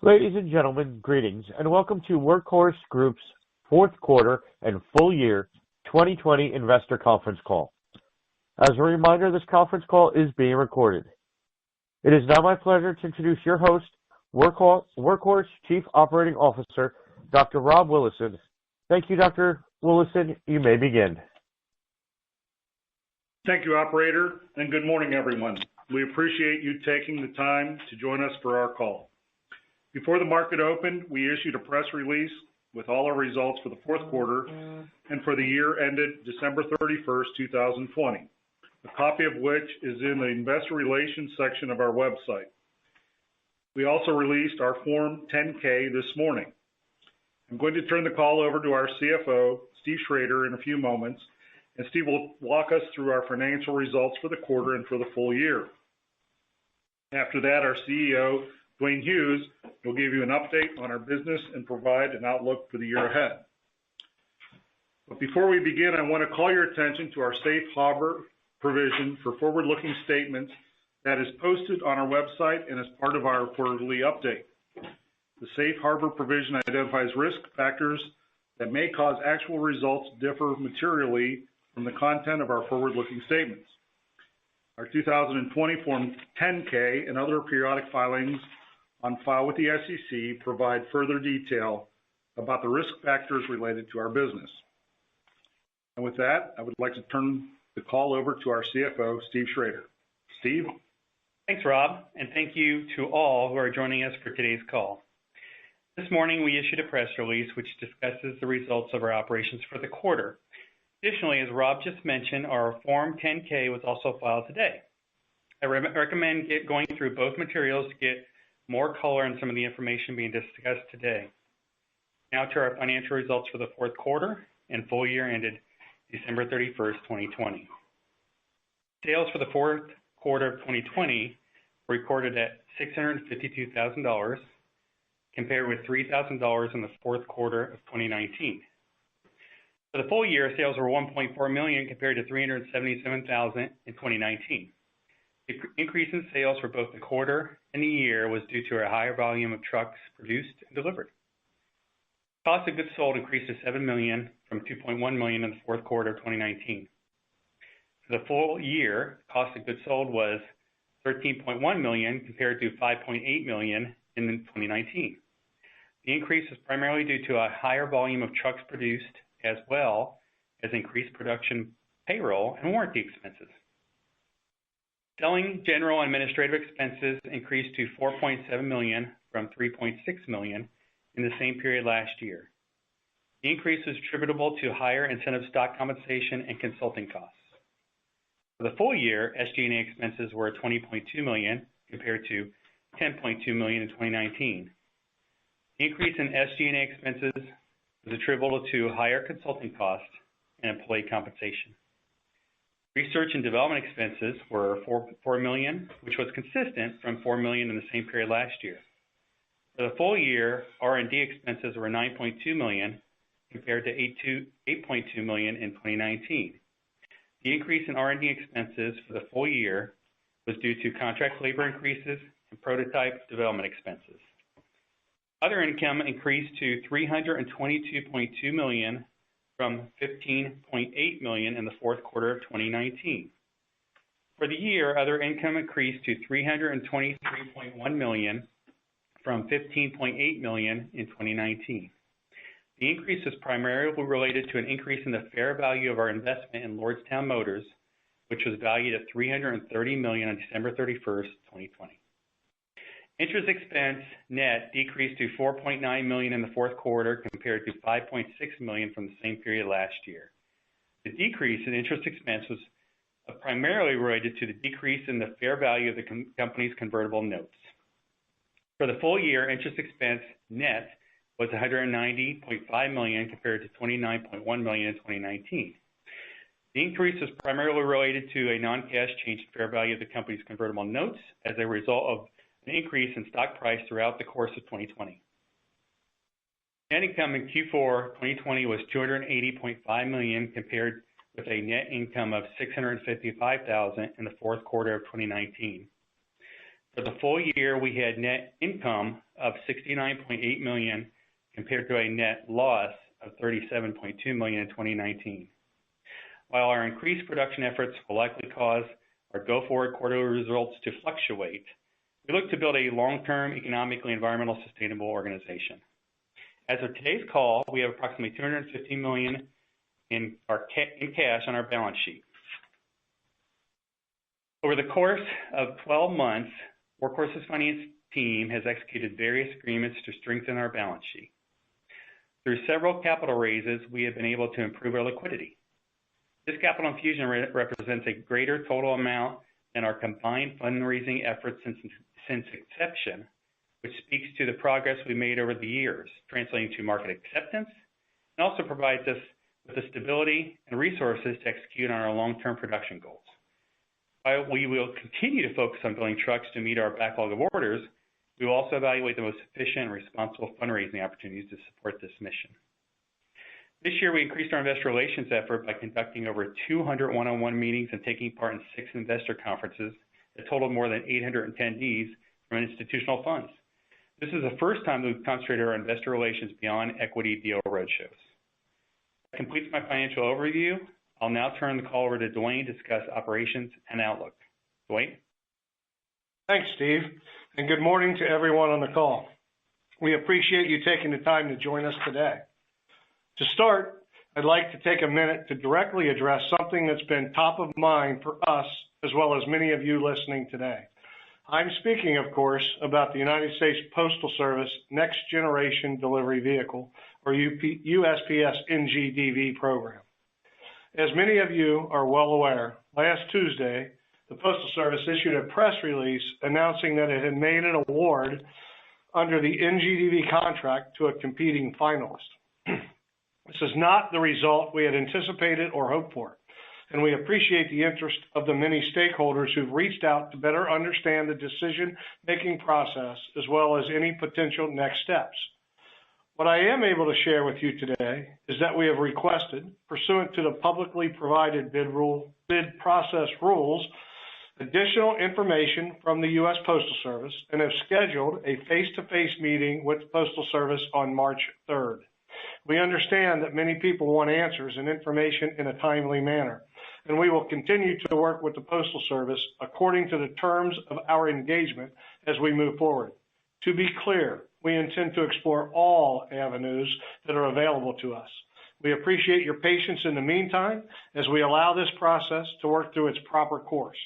Ladies and gentlemen, greetings, and welcome to Workhorse Group's fourth quarter and full year 2020 investor conference call. As a reminder, this conference call is being recorded. It is now my pleasure to introduce your host, Workhorse Chief Operating Officer, Dr. Rob Willison. Thank you, Dr. Willison. You may begin. Thank you, operator, and good morning, everyone. We appreciate you taking the time to join us for our call. Before the market opened, we issued a press release with all our results for the fourth quarter and for the year ended December 31st, 2020, a copy of which is in the investor relations section of our website. We also released our Form 10-K this morning. I'm going to turn the call over to our CFO, Steve Schrader, in a few moments, and Steve will walk us through our financial results for the quarter and for the full year. After that, our CEO, Dwayne Hughes, will give you an update on our business and provide an outlook for the year ahead. But before we begin, I want to call your attention to our safe harbor provision for forward-looking statements that is posted on our website and as part of our quarterly update. The safe harbor provision identifies risk factors that may cause actual results to differ materially from the content of our forward-looking statements. Our 2020 Form 10-K and other periodic filings on file with the SEC provide further detail about the risk factors related to our business. And with that, I would like to turn the call over to our CFO, Steve Schrader. Steve? Thanks, Rob, and thank you to all who are joining us for today's call. This morning, we issued a press release which discusses the results of our operations for the quarter. Additionally, as Rob just mentioned, our Form 10-K was also filed today. I recommend going through both materials to get more color on some of the information being discussed today. Now to our financial results for the fourth quarter and full year ended December 31st, 2020. Sales for the fourth quarter of 2020 were recorded at $652,000, compared with $3,000 in the fourth quarter of 2019. For the full year, sales were $1.4 million compared to $377,000 in 2019. The increase in sales for both the quarter and the year was due to a higher volume of trucks produced and delivered. Cost of goods sold increased to $7 million from $2.1 million in the fourth quarter of 2019. For the full year, cost of goods sold was $13.1 million compared to $5.8 million in 2019. The increase was primarily due to a higher volume of trucks produced as well as increased production payroll and warranty expenses. Selling, general, and administrative expenses increased to $4.7 million from $3.6 million in the same period last year. The increase was attributable to higher incentive stock compensation and consulting costs. For the full year, SG&A expenses were $20.2 million compared to $10.2 million in 2019. The increase in SG&A expenses was attributable to higher consulting costs and employee compensation. Research and development expenses were $4 million, which was consistent from $4 million in the same period last year. For the full year, R&D expenses were $9.2 million compared to $8.2 million in 2019. The increase in R&D expenses for the full year was due to contract labor increases and prototype development expenses. Other income increased to $322.2 million from $15.8 million in the fourth quarter of 2019. For the year, other income increased to $323.1 million from $15.8 million in 2019. The increase is primarily related to an increase in the fair value of our investment in Lordstown Motors, which was valued at $330 million on December 31st, 2020. Interest expense net decreased to $4.9 million in the fourth quarter compared to $5.6 million from the same period last year. The decrease in interest expense was primarily related to the decrease in the fair value of the company's convertible notes. For the full year, interest expense net was $190.5 million compared to $29.1 million in 2019. The increase was primarily related to a non-cash change in fair value of the company's convertible notes as a result of an increase in stock price throughout the course of 2020. Net income in Q4 2020 was $280.5 million compared with a net income of $655,000 in the fourth quarter of 2019. For the full year, we had net income of $69.8 million compared to a net loss of $37.2 million in 2019. While our increased production efforts will likely cause our go-forward quarterly results to fluctuate, we look to build a long-term, economically and environmentally sustainable organization. As of today's call, we have approximately $250 million in cash on our balance sheet. Over the course of 12 months, Workhorse's finance team has executed various agreements to strengthen our balance sheet. Through several capital raises, we have been able to improve our liquidity. This capital infusion represents a greater total amount than our combined fundraising efforts since inception, which speaks to the progress we made over the years, translating to market acceptance, and also provides us with the stability and resources to execute on our long-term production goals. While we will continue to focus on building trucks to meet our backlog of orders, we will also evaluate the most efficient and responsible fundraising opportunities to support this mission. This year, we increased our investor relations effort by conducting over 200 one-on-one meetings and taking part in 6 investor conferences that totaled more than 800 attendees from institutional funds. This is the first time we've concentrated our investor relations beyond equity deal roadshows. That completes my financial overview. I'll now turn the call over to Dwayne to discuss operations and outlook. Dwayne? Thanks, Steve, and good morning to everyone on the call. We appreciate you taking the time to join us today. To start, I'd like to take a minute to directly address something that's been top of mind for us, as well as many of you listening today. I'm speaking, of course, about the United States Postal Service Next Generation Delivery Vehicle, or USPS NGDV program. As many of you are well aware, last Tuesday, the Postal Service issued a press release announcing that it had made an award under the NGDV contract to a competing finalist. This is not the result we had anticipated or hoped for, and we appreciate the interest of the many stakeholders who've reached out to better understand the decision-making process as well as any potential next steps. What I am able to share with you today is that we have requested, pursuant to the publicly provided bid process rules, additional information from the U.S. Postal Service and have scheduled a face-to-face meeting with the Postal Service on March 3rd. We understand that many people want answers and information in a timely manner, and we will continue to work with the Postal Service according to the terms of our engagement as we move forward. To be clear, we intend to explore all avenues that are available to us. We appreciate your patience in the meantime as we allow this process to work through its proper course.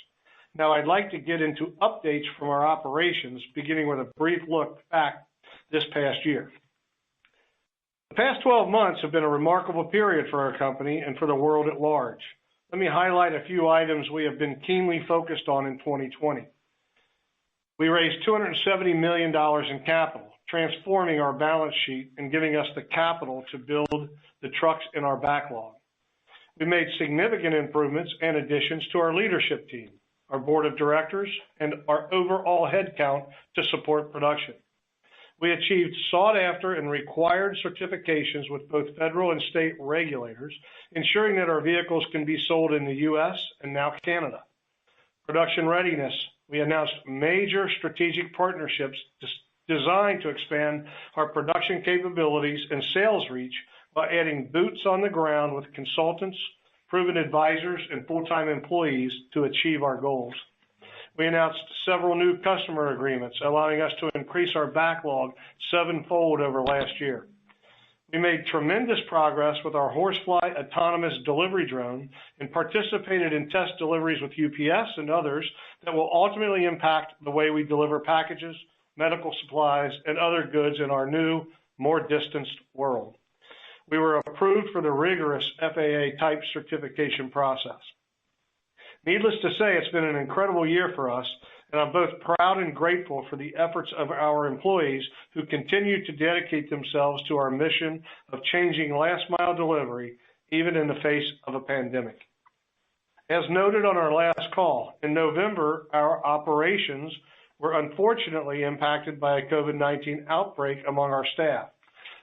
Now, I'd like to get into updates from our operations, beginning with a brief look back this past year. The past 12 months have been a remarkable period for our company and for the world at large. Let me highlight a few items we have been keenly focused on in 2020. We raised $270 million in capital, transforming our balance sheet and giving us the capital to build the trucks in our backlog. We made significant improvements and additions to our leadership team, our board of directors, and our overall headcount to support production. We achieved sought-after and required certifications with both federal and state regulators, ensuring that our vehicles can be sold in the U.S. and now Canada. Production readiness. We announced major strategic partnerships designed to expand our production capabilities and sales reach by adding boots on the ground with consultants, proven advisors, and full-time employees to achieve our goals. We announced several new customer agreements, allowing us to increase our backlog 7-fold over last year. We made tremendous progress with our Horsefly autonomous delivery drone and participated in test deliveries with UPS and others that will ultimately impact the way we deliver packages, medical supplies, and other goods in our new, more distanced world. We were approved for the rigorous FAA type certification process. Needless to say, it's been an incredible year for us, and I'm both proud and grateful for the efforts of our employees who continue to dedicate themselves to our mission of changing last-mile delivery, even in the face of a pandemic. As noted on our last call, in November, our operations were unfortunately impacted by a COVID-19 outbreak among our staff.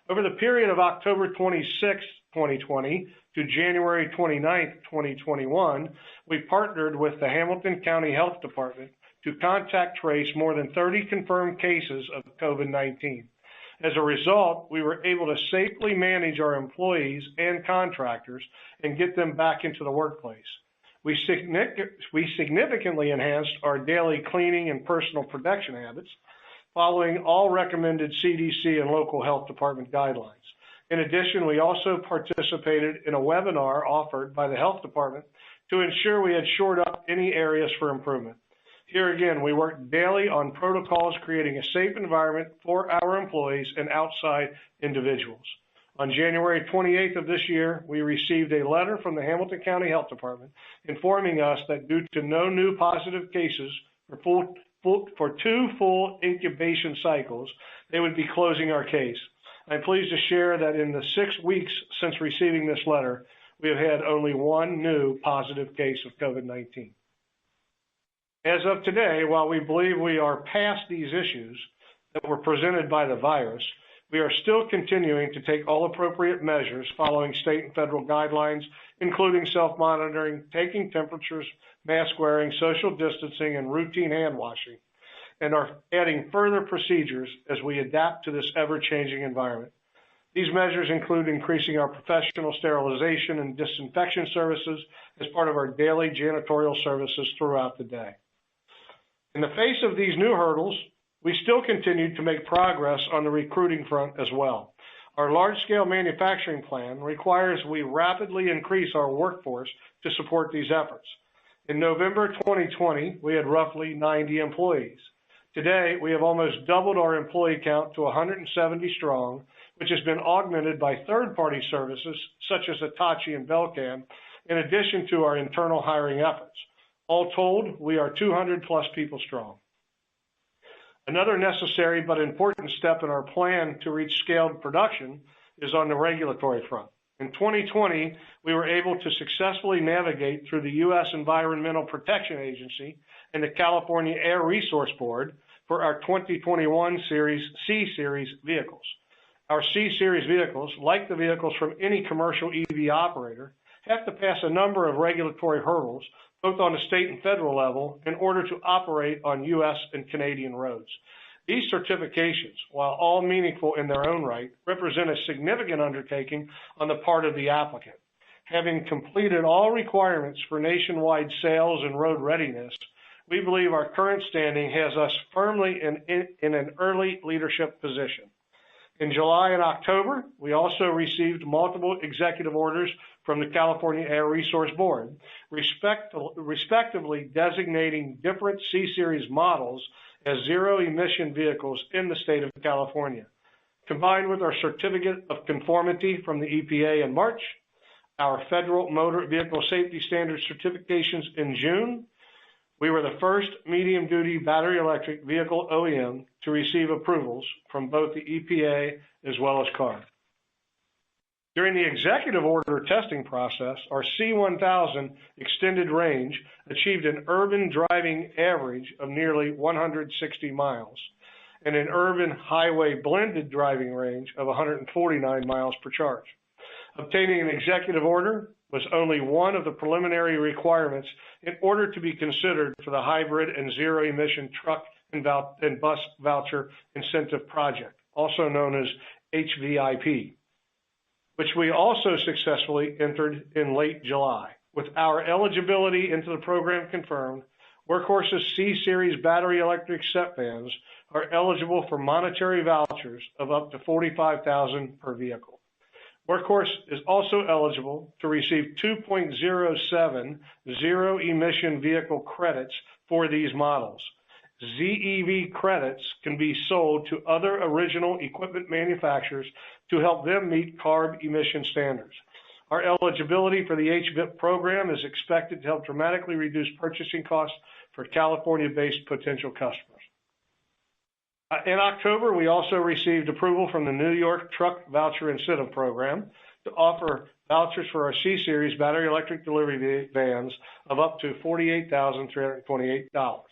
Over the period of October 26, 2020 to January 29, 2021, we partnered with the Hamilton County Health Department to contact trace more than 30 confirmed cases of COVID-19. As a result, we were able to safely manage our employees and contractors and get them back into the workplace. We significantly enhanced our daily cleaning and personal protection habits, following all recommended CDC and local health department guidelines. In addition, we also participated in a webinar offered by the health department to ensure we had shored up any areas for improvement. Here again, we worked daily on protocols creating a safe environment for our employees and outside individuals. On January 28th of this year, we received a letter from the Hamilton County Health Department informing us that due to no new positive cases for 2 full incubation cycles, they would be closing our case. I'm pleased to share that in the 6 weeks since receiving this letter, we have had only 1 new positive case of COVID-19. As of today, while we believe we are past these issues that were presented by the virus, we are still continuing to take all appropriate measures following state and federal guidelines, including self-monitoring, taking temperatures, mask wearing, social distancing, and routine hand washing, and are adding further procedures as we adapt to this ever-changing environment. These measures include increasing our professional sterilization and disinfection services as part of our daily janitorial services throughout the day. In the face of these new hurdles, we still continue to make progress on the recruiting front as well. Our large-scale manufacturing plan requires we rapidly increase our workforce to support these efforts. In November 2020, we had roughly 90 employees. Today, we have almost doubled our employee count to 170 strong, which has been augmented by third-party services such as Hitachi and Belcan, in addition to our internal hiring efforts. All told, we are 200 plus people strong. Another necessary but important step in our plan to reach scaled production is on the regulatory front. In 2020, we were able to successfully navigate through the U.S. Environmental Protection Agency and the California Air Resource Board for our 2021 C-Series vehicles. Our C-Series vehicles, like the vehicles from any commercial EV operator, have to pass a number of regulatory hurdles, both on the state and federal level, in order to operate on U.S. and Canadian roads. These certifications, while all meaningful in their own right, represent a significant undertaking on the part of the applicant. Having completed all requirements for nationwide sales and road readiness, we believe our current standing has us firmly in an early leadership position. In July and October, we also received multiple executive orders from the California Air Resource Board, respectively designating different C-Series models as zero-emission vehicles in the state of California. Combined with our certificate of conformity from the EPA in March, our federal motor vehicle safety standard certifications in June, we were the first medium-duty battery electric vehicle OEM to receive approvals from both the EPA as well as CARB. During the executive order testing process, our C1000 extended range achieved an urban driving average of nearly 160 miles and an urban highway blended driving range of 149 miles per charge. Obtaining an executive order was only one of the preliminary requirements in order to be considered for the hybrid and zero-emission truck and bus voucher incentive project, also known as HVIP, which we also successfully entered in late July. With our eligibility into the program confirmed, Workhorse's C-Series battery electric set vans are eligible for monetary vouchers of up to $45,000 per vehicle. Workhorse is also eligible to receive 2.07 zero-emission vehicle credits for these models. ZEV credits can be sold to other original equipment manufacturers to help them meet CARB emission standards. Our eligibility for the HVIP program is expected to help dramatically reduce purchasing costs for California-based potential customers. In October, we also received approval from the New York Truck Voucher Incentive Program to offer vouchers for our C-Series battery electric delivery vans of up to $48,328.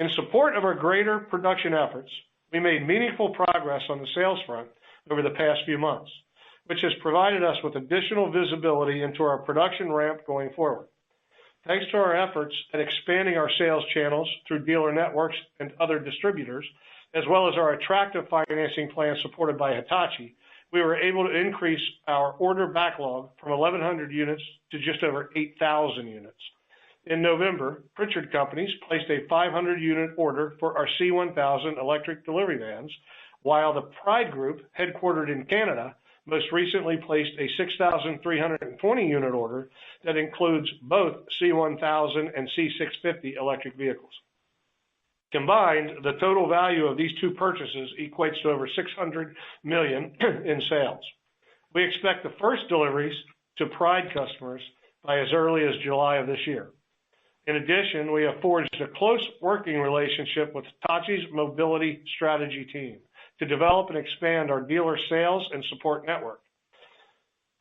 In support of our greater production efforts, we made meaningful progress on the sales front over the past few months, which has provided us with additional visibility into our production ramp going forward. thanks to our efforts at expanding our sales channels through dealer networks and other distributors, as well as our attractive financing plan supported by Hitachi, we were able to increase our order backlog from 1,100 units to just over 8,000 units. In November, Pritchard Companies placed a 500-unit order for our C1000 electric delivery vans, while the Pride Group, headquartered in Canada, most recently placed a 6,320-unit order that includes both C1000 and C650 electric vehicles. Combined, the total value of these two purchases equates to over $600 million in sales. We expect the first deliveries to Pride customers by as early as July of this year. In addition, we have forged a close working relationship with Hitachi's mobility strategy team to develop and expand our dealer sales and support network.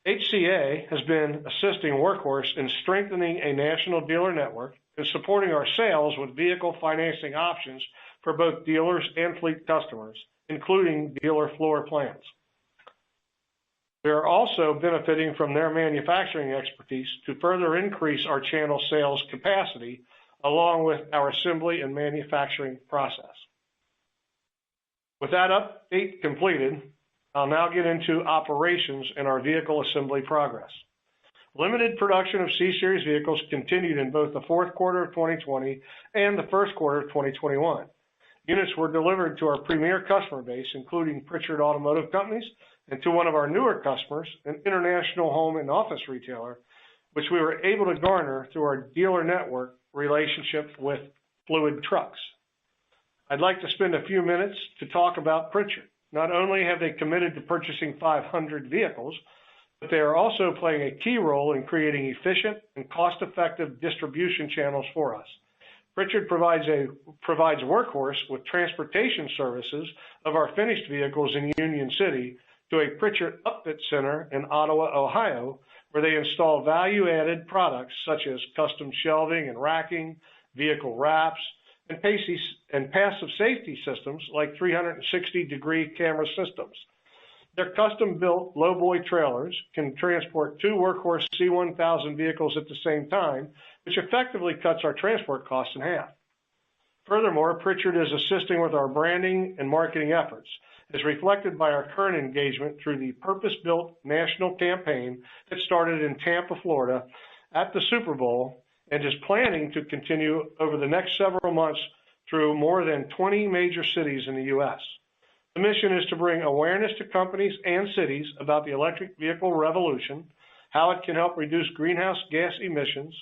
HCA has been assisting Workhorse in strengthening a national dealer network and supporting our sales with vehicle financing options for both dealers and fleet customers, including dealer floor plans. We are also benefiting from their manufacturing expertise to further increase our channel sales capacity along with our assembly and manufacturing process. With that update completed, I'll now get into operations and our vehicle assembly progress. Limited production of C-Series vehicles continued in both the fourth quarter of 2020 and the first quarter of 2021. Units were delivered to our premier customer base, including Pritchard Automotive Companies, and to one of our newer customers, an international home and office retailer, which we were able to garner through our dealer network relationship with Fluid Trucks. I'd like to spend a few minutes to talk about Pritchard. Not only have they committed to purchasing 500 vehicles, but they are also playing a key role in creating efficient and cost-effective distribution channels for us. Pritchard provides Workhorse with transportation services of our finished vehicles in Union City to a Pritchard Upfit Center in Ottawa, Ohio, where they install value-added products such as custom shelving and racking, vehicle wraps, and passive safety systems like 360-degree camera systems. Their custom-built lowboy trailers can transport two Workhorse C1000 vehicles at the same time, which effectively cuts our transport costs in half. Furthermore, Pritchard is assisting with our branding and marketing efforts, as reflected by our current engagement through the purpose-built national campaign that started in Tampa, Florida, at the Super Bowl, and is planning to continue over the next several months through more than 20 major cities in the U.S. The mission is to bring awareness to companies and cities about the electric vehicle revolution, how it can help reduce greenhouse gas emissions,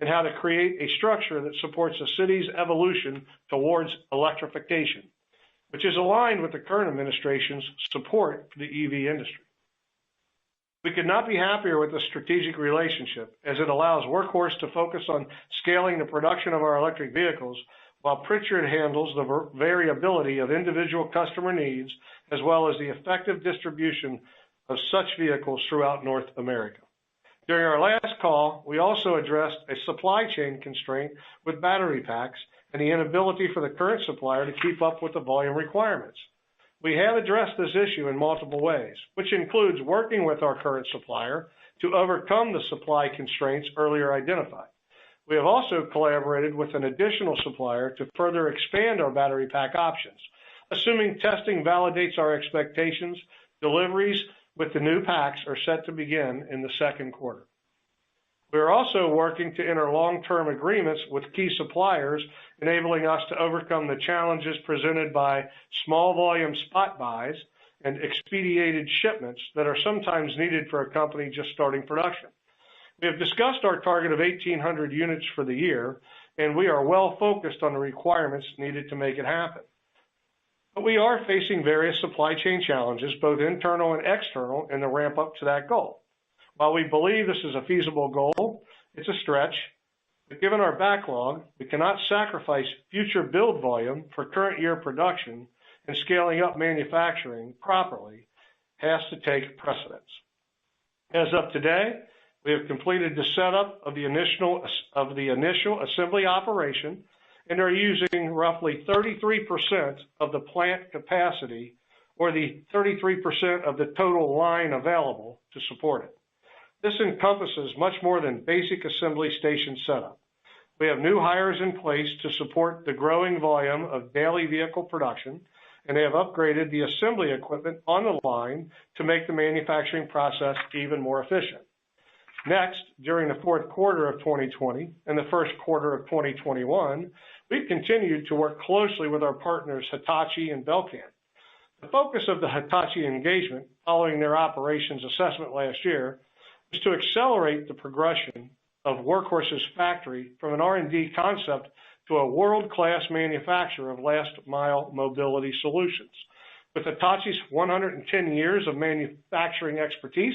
and how to create a structure that supports a city's evolution towards electrification, which is aligned with the current administration's support for the EV industry. We could not be happier with the strategic relationship, as it allows Workhorse to focus on scaling the production of our electric vehicles, while Pritchard handles the variability of individual customer needs, as well as the effective distribution of such vehicles throughout North America. During our last call, we also addressed a supply chain constraint with battery packs and the inability for the current supplier to keep up with the volume requirements. We have addressed this issue in multiple ways, which includes working with our current supplier to overcome the supply constraints earlier identified. We have also collaborated with an additional supplier to further expand our battery pack options. Assuming testing validates our expectations, deliveries with the new packs are set to begin in the second quarter. We are also working to enter long-term agreements with key suppliers, enabling us to overcome the challenges presented by small volume spot buys and expedited shipments that are sometimes needed for a company just starting production. We have discussed our target of 1,800 units for the year, and we are well focused on the requirements needed to make it happen. But we are facing various supply chain challenges, both internal and external, in the ramp up to that goal. While we believe this is a feasible goal, it's a stretch, but given our backlog, we cannot sacrifice future build volume for current year production, and scaling up manufacturing properly has to take precedence. As of today, we have completed the setup of the initial assembly operation and are using roughly 33% of the plant capacity, or the 33% of the total line available to support it. This encompasses much more than basic assembly station setup. We have new hires in place to support the growing volume of daily vehicle production, and they have upgraded the assembly equipment on the line to make the manufacturing process even more efficient. Next, during the fourth quarter of 2020 and the first quarter of 2021, we've continued to work closely with our partners Hitachi and Belcan. The focus of the Hitachi engagement following their operations assessment last year is to accelerate the progression of Workhorse's factory from an R&D concept to a world-class manufacturer of last-mile mobility solutions. With Hitachi's 110 years of manufacturing expertise,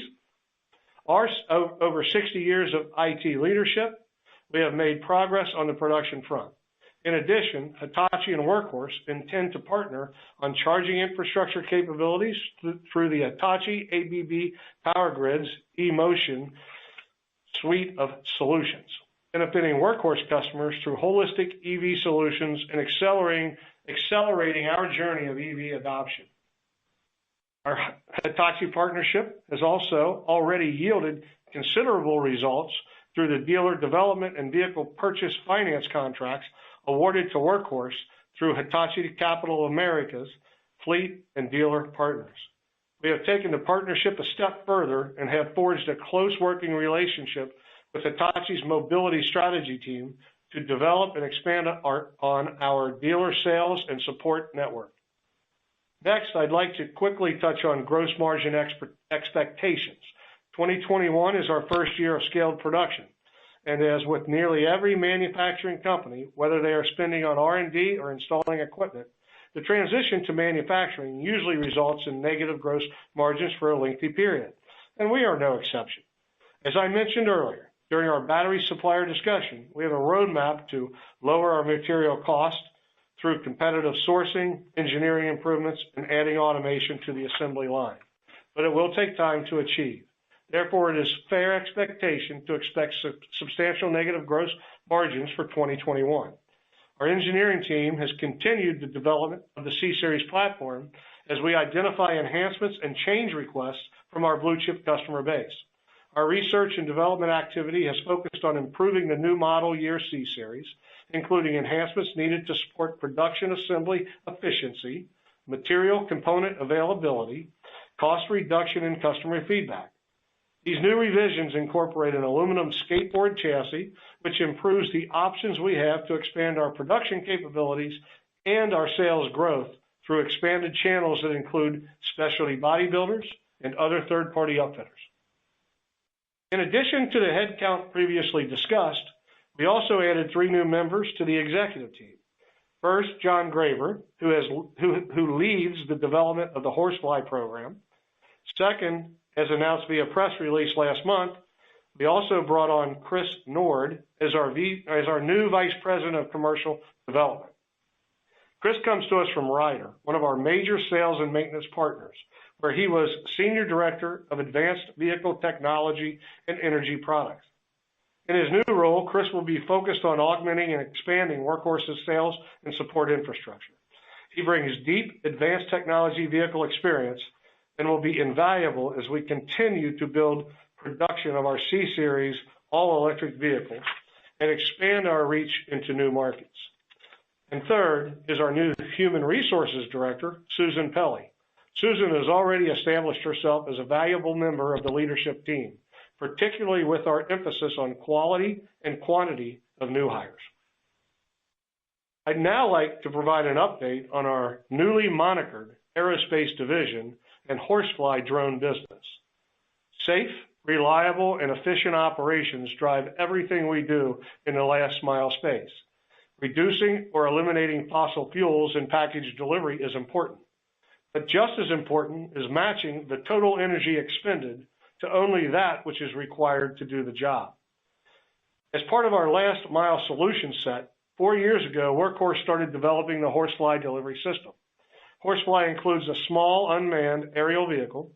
our over 60 years of IT leadership, we have made progress on the production front. In addition, Hitachi and Workhorse intend to partner on charging infrastructure capabilities through the Hitachi ABB Power Grids eMotion suite of solutions, benefiting Workhorse customers through holistic EV solutions and accelerating our journey of EV adoption. Our Hitachi partnership has also already yielded considerable results through the dealer development and vehicle purchase finance contracts awarded to Workhorse through Hitachi Capital America's fleet and dealer partners. We have taken the partnership a step further and have forged a close working relationship with Hitachi's mobility strategy team to develop and expand on our dealer sales and support network. Next, I'd like to quickly touch on gross margin expectations. 2021 is our first year of scaled production, and as with nearly every manufacturing company, whether they are spending on R&D or installing equipment, the transition to manufacturing usually results in negative gross margins for a lengthy period, and we are no exception. As I mentioned earlier, during our battery supplier discussion, we have a roadmap to lower our material cost through competitive sourcing, engineering improvements, and adding automation to the assembly line. But it will take time to achieve. Therefore, it is fair expectation to expect substantial negative gross margins for 2021. Our engineering team has continued the development of the C-Series platform as we identify enhancements and change requests from our blue-chip customer base. Our research and development activity has focused on improving the new model year C-Series, including enhancements needed to support production assembly efficiency, material component availability, cost reduction, and customer feedback. These new revisions incorporate an aluminum skateboard chassis, which improves the options we have to expand our production capabilities and our sales growth through expanded channels that include specialty bodybuilders and other third-party upfitters. In addition to the headcount previously discussed, we also added 3 new members to the executive team. First, John Graver, who leads the development of the Horsefly program. Second, as announced via press release last month, we also brought on Chris Nord as our new Vice President of Commercial Development. Chris comes to us from Ryder, one of our major sales and maintenance partners, where he was Senior Director of Advanced Vehicle Technology and Energy Products. In his new role, Chris will be focused on augmenting and expanding Workhorse's sales and support infrastructure. He brings deep advanced technology vehicle experience and will be invaluable as we continue to build production of our C-Series all-electric vehicles and expand our reach into new markets. And third is our new Human Resources Director, Susan Pelly. Susan has already established herself as a valuable member of the leadership team, particularly with our emphasis on quality and quantity of new hires. I'd now like to provide an update on our newly monikered aerospace division and Horsefly drone business. Safe, reliable, and efficient operations drive everything we do in the last mile space. Reducing or eliminating fossil fuels in package delivery is important, but just as important is matching the total energy expended to only that which is required to do the job. As part of our last mile solution set, 4 years ago, Workhorse started developing the Horsefly delivery system. Horsefly includes a small unmanned aerial vehicle,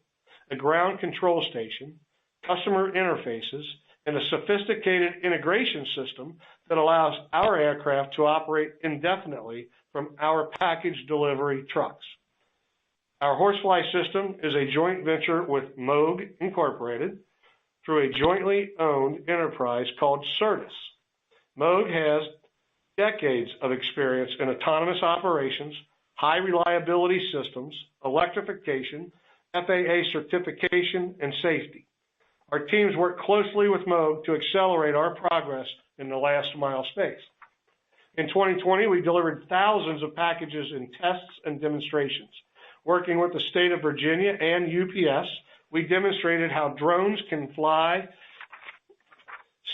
a ground control station, customer interfaces, and a sophisticated integration system that allows our aircraft to operate indefinitely from our package delivery trucks. Our Horsefly system is a joint venture with Moog Incorporated through a jointly owned enterprise called Certus. Moog has decades of experience in autonomous operations, high reliability systems, electrification, FAA certification, and safety. Our teams work closely with Moog to accelerate our progress in the last mile space. In 2020, we delivered thousands of packages in tests and demonstrations. Working with the state of Virginia and UPS, we demonstrated how drones can fly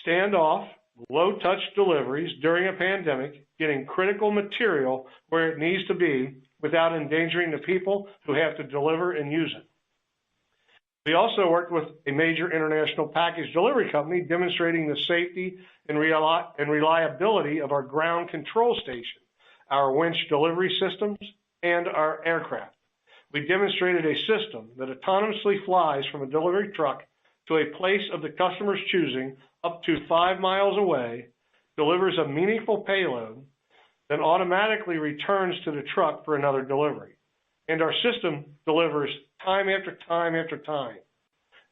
standoff, low-touch deliveries during a pandemic, getting critical material where it needs to be without endangering the people who have to deliver and use it. We also worked with a major international package delivery company demonstrating the safety and reliability of our ground control station, our winch delivery systems, and our aircraft. We demonstrated a system that autonomously flies from a delivery truck to a place of the customer's choosing up to 5 miles away, delivers a meaningful payload, then automatically returns to the truck for another delivery. And our system delivers time after time after time,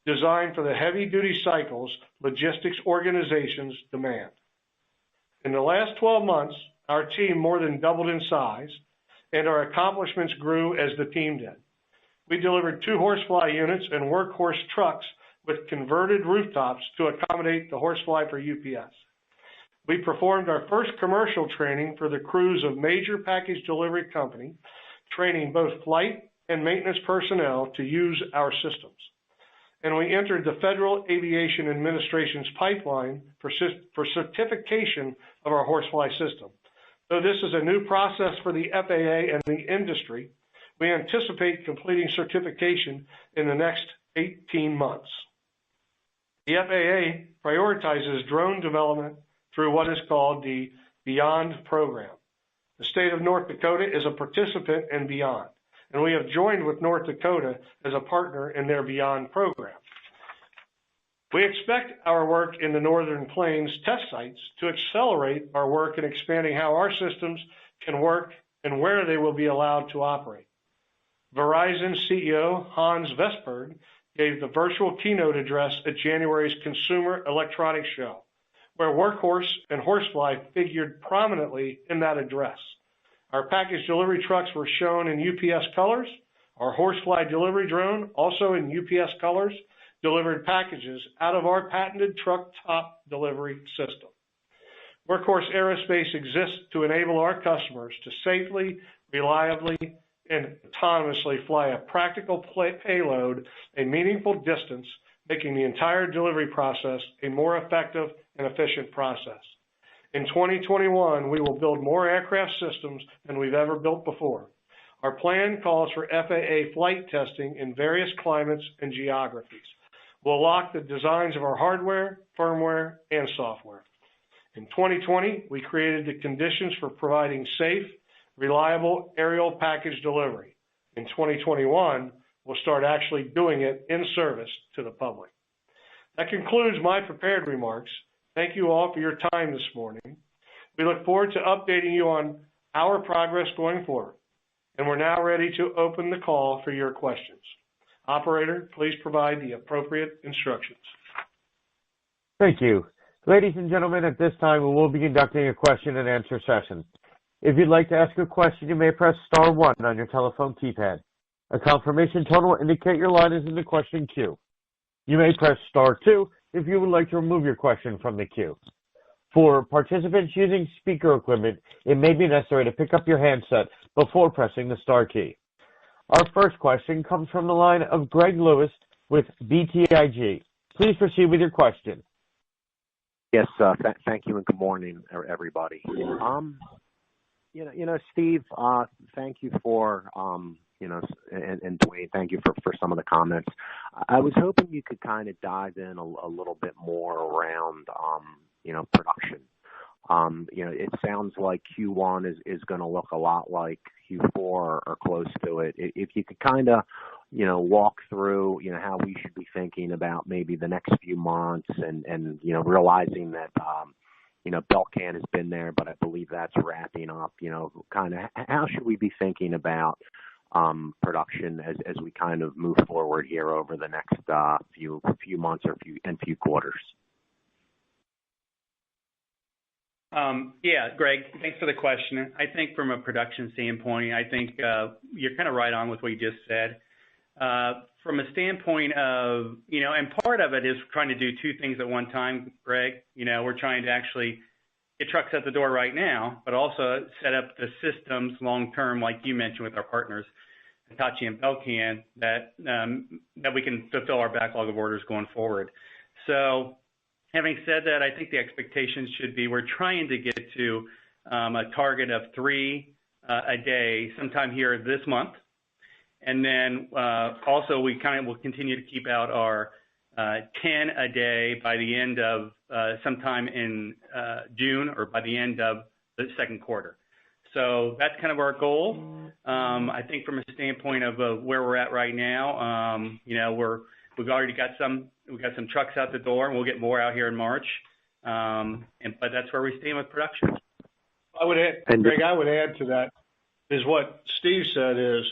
designed for the heavy-duty cycles logistics organizations demand. In the last 12 months, our team more than doubled in size, and our accomplishments grew as the team did. We delivered 2 Horsefly units and Workhorse trucks with converted rooftops to accommodate the Horsefly for UPS. We performed our first commercial training for the crews of major package delivery company, training both flight and maintenance personnel to use our systems. And we entered the Federal Aviation Administration's pipeline for certification of our Horsefly system. Though this is a new process for the FAA and the industry, we anticipate completing certification in the next 18 months. The FAA prioritizes drone development through what is called the Beyond program. The state of North Dakota is a participant in Beyond, and we have joined with North Dakota as a partner in their Beyond program. We expect our work in the Northern Plains test sites to accelerate our work in expanding how our systems can work and where they will be allowed to operate. Verizon CEO Hans Vestberg gave the virtual keynote address at January's Consumer Electronics Show, where Workhorse and Horsefly figured prominently in that address. Our package delivery trucks were shown in UPS colors. Our Horsefly delivery drone, also in UPS colors, delivered packages out of our patented truck top delivery system. Workhorse Aerospace exists to enable our customers to safely, reliably, and autonomously fly a practical payload a meaningful distance, making the entire delivery process a more effective and efficient process. In 2021, we will build more aircraft systems than we've ever built before. Our plan calls for FAA flight testing in various climates and geographies. We'll lock the designs of our hardware, firmware, and software. In 2020, we created the conditions for providing safe, reliable aerial package delivery. In 2021, we'll start actually doing it in service to the public. That concludes my prepared remarks. Thank you all for your time this morning. We look forward to updating you on our progress going forward. And we're now ready to open the call for your questions. Operator, please provide the appropriate instructions. Thank you. Ladies and gentlemen, at this time, we will be conducting a question and answer session. If you'd like to ask a question, you may press star 1 on your telephone keypad. A confirmation tone will indicate your line is in the question queue. You may press star 2 if you would like to remove your question from the queue. For participants using speaker equipment, it may be necessary to pick up your handset before pressing the star key. Our first question comes from the line of Greg Lewis with BTIG. Please proceed with your question. Yes, thank you and good morning, everybody. Steve, thank you for, and Dwayne, thank you for some of the comments. I was hoping you could kind of dive in a little bit more around, production. It sounds like Q1 is going to look a lot like Q4 or close to it. If you could kind of, walk through, how we should be thinking about maybe the next few months and realizing that, Belcan has been there, but I believe that's wrapping up, kind of how should we be thinking about production as we kind of move forward here over the next few months or few quarters? Yeah, Greg, thanks for the question. I think from a production standpoint, I think you're kind of right on with what you just said. From a standpoint of, and part of it is trying to do two things at one time, Greg. We're trying to actually get trucks out the door right now, but also set up the systems long term, like you mentioned with our partners, Hitachi and Belcan, that we can fulfill our backlog of orders going forward. So having said that, I think the expectations should be we're trying to get to a target of 3 a day sometime here this month. And then also we kind of will continue to keep out our 10 a day by the end of sometime in June or by the end of the second quarter. So that's kind of our goal. I think from a standpoint of where we're at right now, we've already got some trucks out the door, and we'll get more out here in March. But that's where we stand with production. Greg, I would add to that is what Steve said is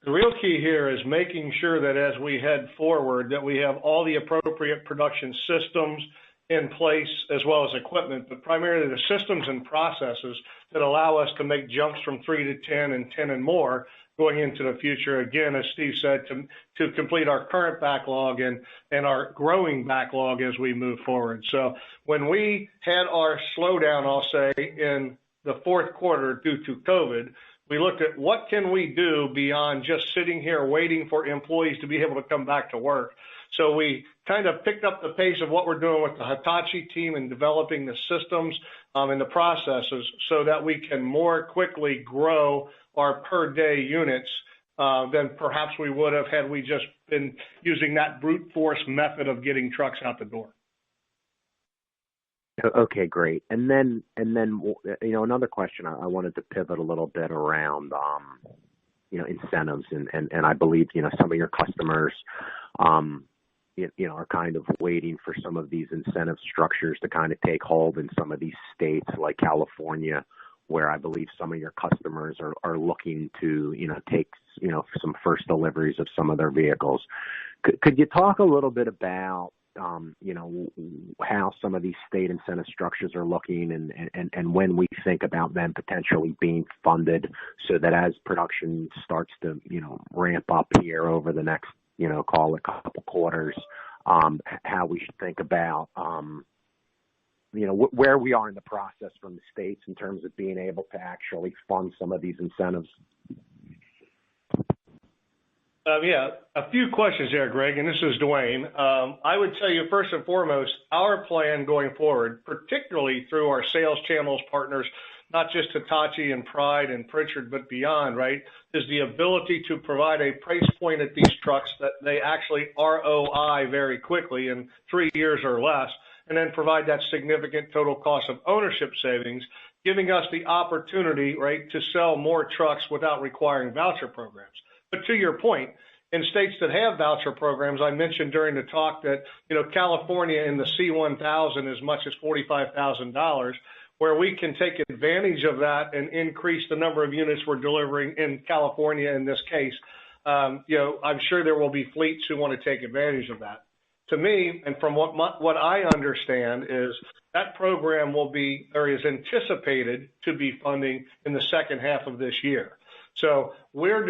the real key here is making sure that as we head forward that we have all the appropriate production systems in place as well as equipment, but primarily the systems and processes that allow us to make jumps from 3 to 10 and 10 and more going into the future. Again, as Steve said, to complete our current backlog and our growing backlog as we move forward. So when we had our slowdown, I'll say, in the fourth quarter due to COVID, we looked at what can we do beyond just sitting here waiting for employees to be able to come back to work. So we kind of picked up the pace of what we're doing with the Hitachi team and developing the systems and the processes so that we can more quickly grow our per day units than perhaps we would have had we just been using that brute force method of getting trucks out the door. Okay, great. And then another question I wanted to pivot a little bit around, incentives and I believe, some of your customers, are kind of waiting for some of these incentive structures to kind of take hold in some of these states like California, where I believe some of your customers are looking to, take, some first deliveries of some of their vehicles. Could you talk a little bit about, how some of these state incentive structures are looking and when we think about them potentially being funded so that as production starts to, ramp up here over the next, call it a couple quarters, how we should think about, where we are in the process from the states in terms of being able to actually fund some of these incentives? A few questions there, Greg, and this is Dwayne. I would tell you first and foremost, our plan going forward, particularly through our sales channels partners, not just Hitachi and Pride and Pritchard, but beyond, right, is the ability to provide a price point at these trucks that they actually ROI very quickly in 3 years or less, and then provide that significant total cost of ownership savings, giving us the opportunity, right, to sell more trucks without requiring voucher programs. But to your point, in states that have voucher programs, I mentioned during the talk that, California in the C1000 as much as $45,000, where we can take advantage of that and increase the number of units we're delivering in California in this case. I'm sure there will be fleets who want to take advantage of that. To me, and from what I understand, is that program will be or is anticipated to be funding in the second half of this year. So we're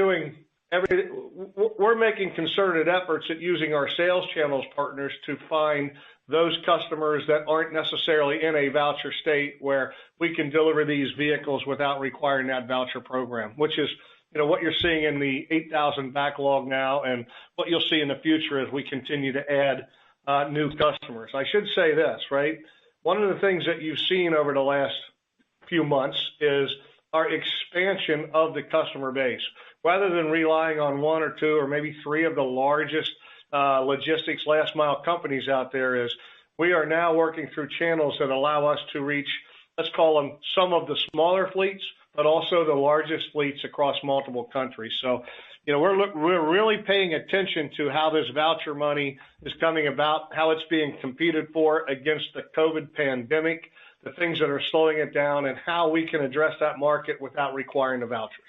making concerted efforts at using our sales channels partners to find those customers that aren't necessarily in a voucher state where we can deliver these vehicles without requiring that voucher program, which is, what you're seeing in the 8,000 backlog now and what you'll see in the future as we continue to add new customers. I should say this, right? One of the things that you've seen over the last few months is our expansion of the customer base. Rather than relying on 1 or 2 or maybe 3 of the largest logistics last mile companies out there, is we are now working through channels that allow us to reach, let's call them some of the smaller fleets, but also the largest fleets across multiple countries. So, we're really paying attention to how this voucher money is coming about, how it's being competed for against the COVID pandemic, the things that are slowing it down, and how we can address that market without requiring the vouchers.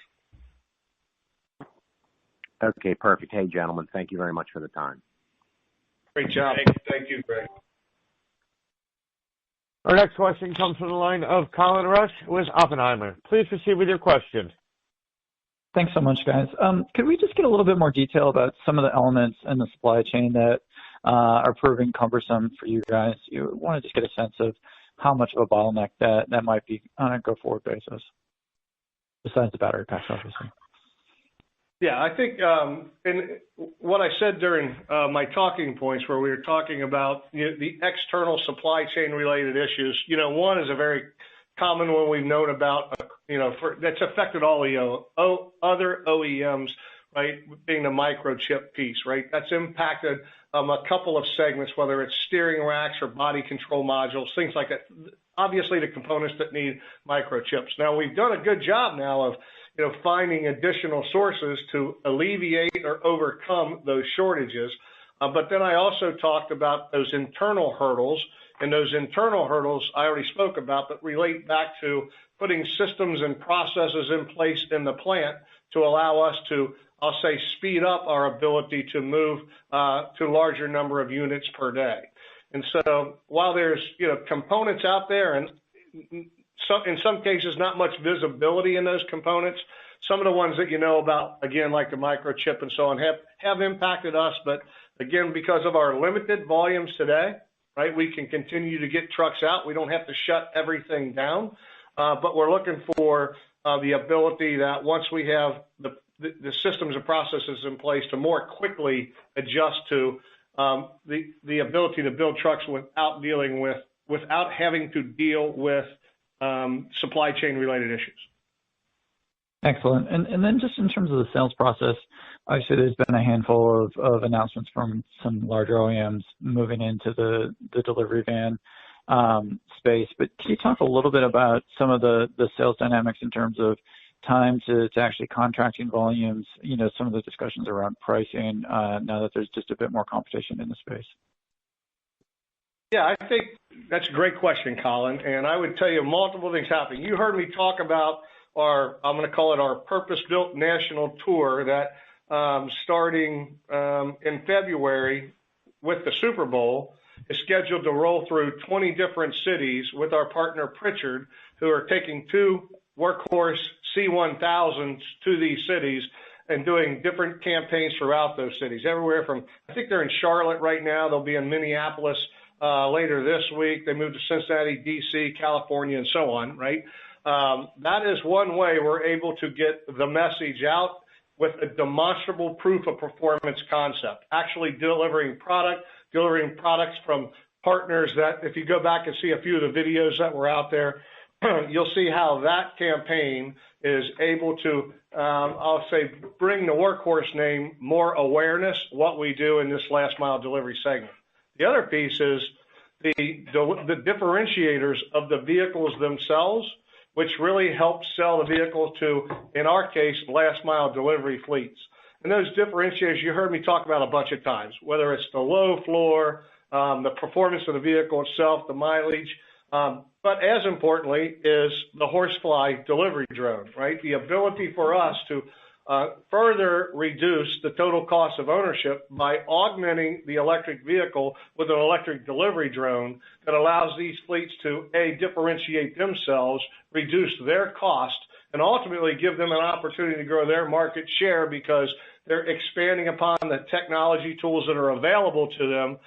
Okay, perfect. Hey, gentlemen, thank you very much for the time. Great job. Thank you, Greg. Our next question comes from the line of Colin Rusch with Oppenheimer. Please proceed with your question. Thanks so much, guys. Could we just get a little bit more detail about some of the elements in the supply chain that are proving cumbersome for you guys? You want to just get a sense of how much of a bottleneck that might be on a go-forward basis, besides the battery packs, obviously. Yeah, I think and what I said during my talking points where we were talking about the external supply chain related issues, one is a very common one we've known about, that's affected all other OEMs, right, being the microchip piece, right? That's impacted a couple of segments, whether it's steering racks or body control modules, things like that. Obviously, the components that need microchips. Now, we've done a good job now of finding additional sources to alleviate or overcome those shortages. But then I also talked about those internal hurdles, and those internal hurdles I already spoke about that relate back to putting systems and processes in place in the plant to allow us to, I'll say, speed up our ability to move to a larger number of units per day. And so while there's, components out there and in some cases not much visibility in those components, some of the ones that about, again, like the microchip and so on, have impacted us. But again, because of our limited volumes today, right, we can continue to get trucks out. We don't have to shut everything down. But we're looking for the ability that once we have the systems and processes in place to more quickly adjust to the ability to build trucks without having to deal with supply chain related issues. Excellent. And then just in terms of the sales process, obviously there's been a handful of announcements from some larger OEMs moving into the delivery van space. But can you talk a little bit about some of the sales dynamics in terms of time to actually contracting volumes, some of the discussions around pricing now that there's just a bit more competition in the space? Yeah, I think that's a great question, Colin. And I would tell you multiple things happening. You heard me talk about I'm going to call it our purpose-built national tour that starting in February with the Super Bowl is scheduled to roll through 20 different cities with our partner Pritchard, who are taking 2 Workhorse C1000s to these cities and doing different campaigns throughout those cities, everywhere from, I think they're in Charlotte right now, they'll be in Minneapolis later this week, they moved to Cincinnati, D.C., California, and so on, right? That is one way we're able to get the message out with a demonstrable proof of performance concept, actually delivering products from partners that if you go back and see a few of the videos that were out there, you'll see how that campaign is able to, I'll say, bring the Workhorse name more awareness, what we do in this last mile delivery segment. The other piece is the differentiators of the vehicles themselves, which really help sell the vehicle to, in our case, last mile delivery fleets. And those differentiators you heard me talk about a bunch of times, whether it's the low floor, the performance of the vehicle itself, the mileage, but as importantly is the horsefly delivery drone, right? The ability for us to further reduce the total cost of ownership by augmenting the electric vehicle with an electric delivery drone that allows these fleets to, A, differentiate themselves, reduce their cost, and ultimately give them an opportunity to grow their market share because they're expanding upon the technology tools that are available to them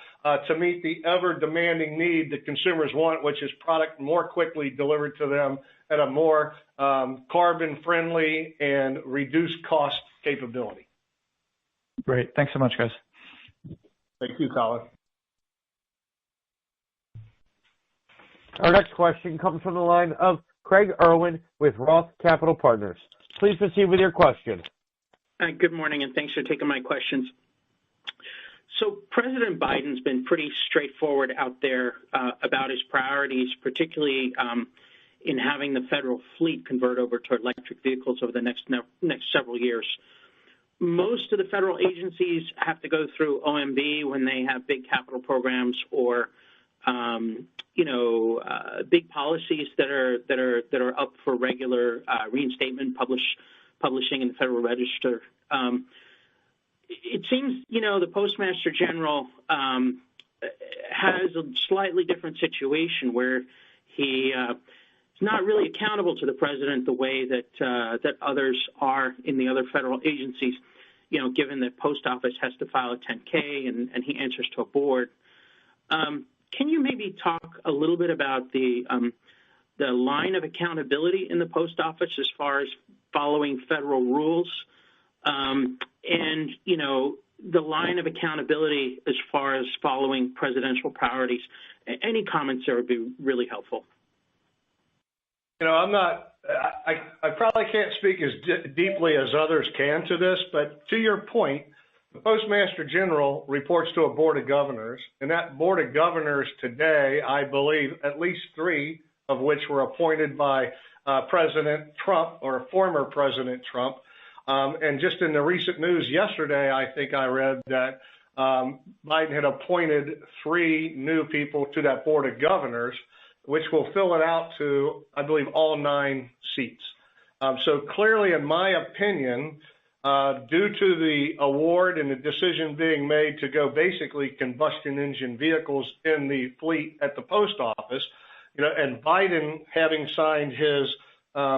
to meet the ever-demanding need that consumers want, which is product more quickly delivered to them at a more carbon-friendly and reduced cost capability. Great. Thanks so much, guys. Thank you, Colin. Our next question comes from the line of Craig Irwin with Roth Capital Partners. Please proceed with your question. Good morning, and thanks for taking my questions. So President Biden's been pretty straightforward out there about his priorities, particularly in having the federal fleet convert over to electric vehicles over the next several years. Most of the federal agencies have to go through OMB when they have big capital programs or big policies that are up for regular reinstatement, publishing in the Federal Register. It seems, the Postmaster General has a slightly different situation where he is not really accountable to the president the way that others are in the other federal agencies. Given that post office has to file a 10K and he answers to a board. Can you maybe talk a little bit about the line of accountability in the post office as far as following federal rules, and the line of accountability as far as following presidential priorities? Any comments there would be really helpful. I probably can't speak as deeply as others can to this, but to your point, the Postmaster General reports to a Board of Governors, and that Board of Governors today, I believe, at least 3 of which were appointed by President Trump or former President Trump. And just in the recent news yesterday, I think I read that Biden had appointed 3 new people to that Board of Governors, which will fill it out to, I believe, all 9 seats. So clearly, in my opinion, due to the award and the decision being made to go basically combustion engine vehicles in the fleet at the post office, and Biden having signed his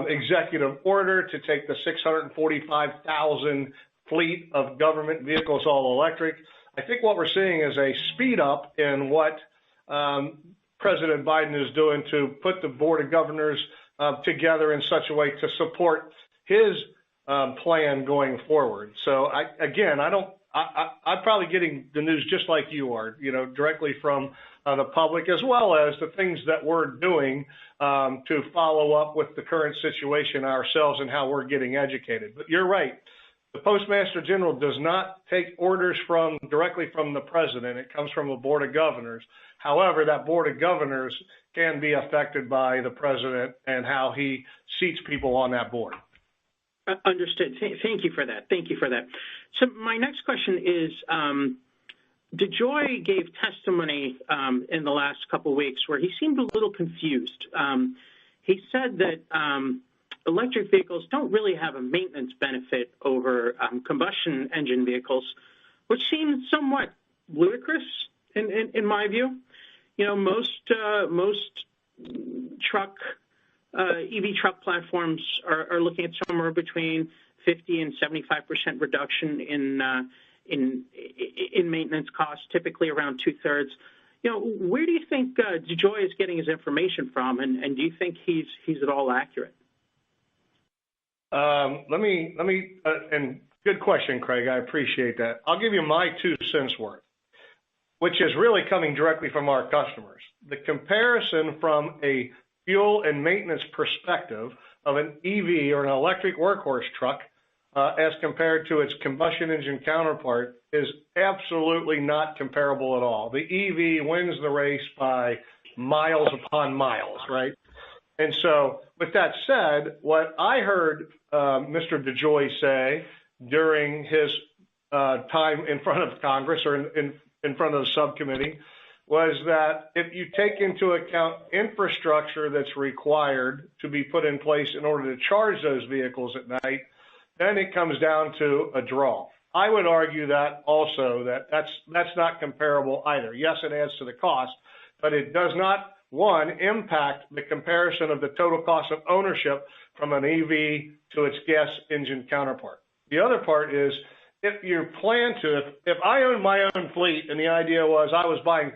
executive order to take the 645,000 fleet of government vehicles all electric, I think what we're seeing is a speed up in what President Biden is doing to put the Board of Governors together in such a way to support his plan going forward. So I'm probably getting the news just like you are, directly from the public, as well as the things that we're doing to follow up with the current situation ourselves and how we're getting educated. But you're right. The Postmaster General does not take orders directly from the president. It comes from a Board of Governors. However, that Board of Governors can be affected by the president and how he seats people on that board. Understood. Thank you for that. So my next question is, DeJoy gave testimony in the last couple of weeks where he seemed a little confused. He said that electric vehicles don't really have a maintenance benefit over combustion engine vehicles, which seems somewhat ludicrous in my view. Most EV truck platforms are looking at somewhere between 50 and 75% reduction in maintenance costs, typically around 2/3. Where do you think DeJoy is getting his information from, and do you think he's at all accurate? And good question, Craig. I appreciate that. I'll give you my 2 cents worth, which is really coming directly from our customers. The comparison from a fuel and maintenance perspective of an EV or an electric workhorse truck as compared to its combustion engine counterpart is absolutely not comparable at all. The EV wins the race by miles upon miles, right? And so with that said, what I heard Mr. DeJoy say during his time in front of Congress or in front of the subcommittee was that if you take into account infrastructure that's required to be put in place in order to charge those vehicles at night, then it comes down to a draw. I would argue that also that's not comparable either. Yes, it adds to the cost, but it does not, one, impact the comparison of the total cost of ownership from an EV to its gas engine counterpart. The other part is if you plan to, if I owned my own fleet and the idea was I was buying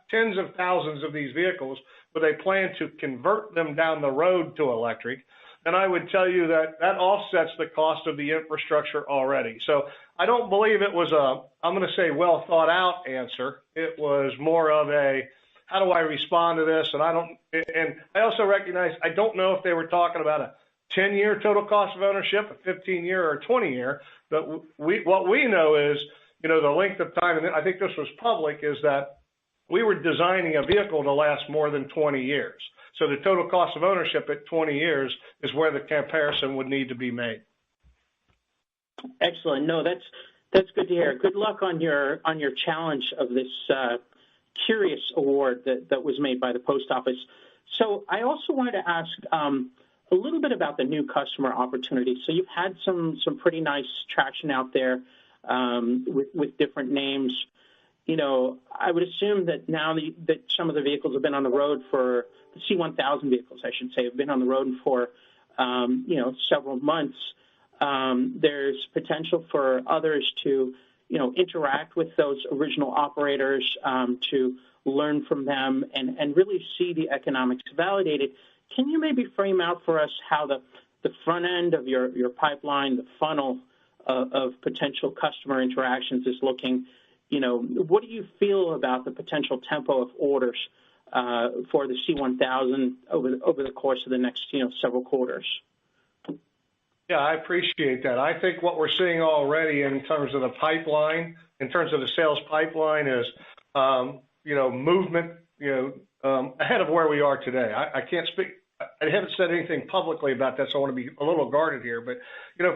tens of thousands of these vehicles with a plan to convert them down the road to electric, then I would tell you that offsets the cost of the infrastructure already. So I don't believe it was I'm going to say well thought out answer. It was more of a, how do I respond to this? And I also recognize, I don't know if they were talking about a 10-year total cost of ownership, a 15-year or a 20-year, but what we know is, the length of time, and I think this was public, is that we were designing a vehicle to last more than 20 years. So the total cost of ownership at 20 years is where the comparison would need to be made. Excellent. No, that's good to hear. Good luck on your challenge of this curious award that was made by the post office. So I also wanted to ask a little bit about the new customer opportunities. So you've had some pretty nice traction out there with different names. I would assume that now that some of the vehicles have been on the road for the C1000 vehicles, I should say, have been on the road for, several months. There's potential for others to, interact with those original operators, to learn from them and really see the economics validated. Can you maybe frame out for us how the front end of your pipeline, the funnel of potential customer interactions is looking? What do you feel about the potential tempo of orders for the C1000 over the course of the next, several quarters? Yeah, I appreciate that. I think what we're seeing already in terms of the pipeline, in terms of the sales pipeline is, movement, ahead of where we are today. I can't speak. I haven't said anything publicly about that, so I want to be a little guarded here. But,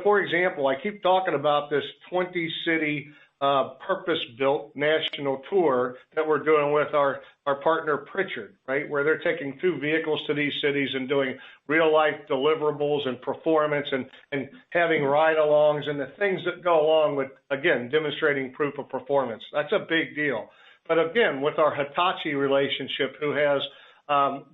for example, I keep talking about this 20-city purpose-built national tour that we're doing with our partner Pritchard, right, where they're taking 2 vehicles to these cities and doing real-life deliverables and performance and having ride-alongs and the things that go along with, again, demonstrating proof of performance. That's a big deal. But, again, with our Hitachi relationship, who has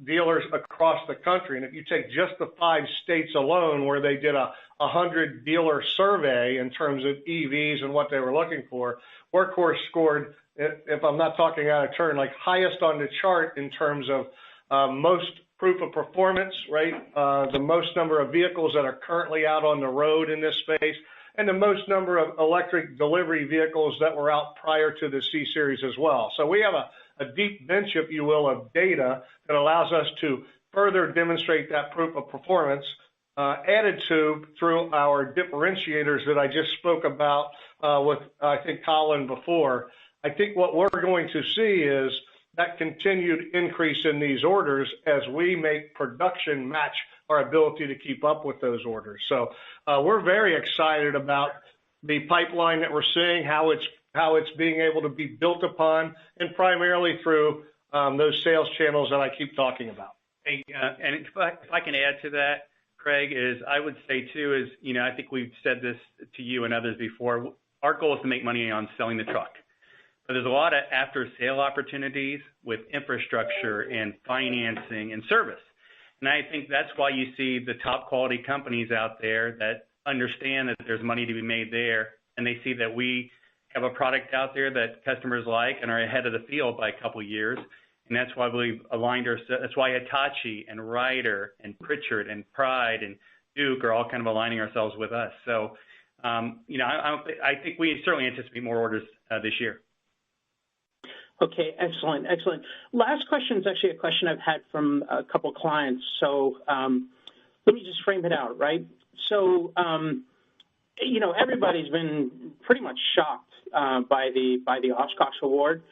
dealers across the country. And if you take just the 5 states alone where they did a 100 dealer survey in terms of EVs and what they were looking for, Workhorse scored, if I'm not talking out of turn, like highest on the chart in terms of most proof of performance, right? The most number of vehicles that are currently out on the road in this space, and the most number of electric delivery vehicles that were out prior to the C-Series as well. So we have a deep bench, if you will, of data that allows us to further demonstrate that proof of performance, added to through our differentiators that I just spoke about with, I think, Colin before. I think what we're going to see is that continued increase in these orders as we make production match our ability to keep up with those orders. So we're very excited about the pipeline that we're seeing, how it's being able to be built upon, and primarily through those sales channels that I keep talking about. Hey, and if I can add to that, Craig, I would say too I think we've said this to you and others before. Our goal is to make money on selling the truck. But there's a lot of after-sale opportunities with infrastructure and financing and service. And I think that's why you see the top quality companies out there that understand that there's money to be made there, and they see that we have a product out there that customers like and are ahead of the field by a couple of years. And that's why we've aligned ourselves. That's why Hitachi and Ryder and Pritchard and Pride and Duke are all kind of aligning ourselves with us. So, I think we certainly anticipate more orders this year. Okay, excellent. Last question is actually a question I've had from a couple clients. So let me just frame it out, right? So, everybody's been pretty much shocked by the Oshkosh award,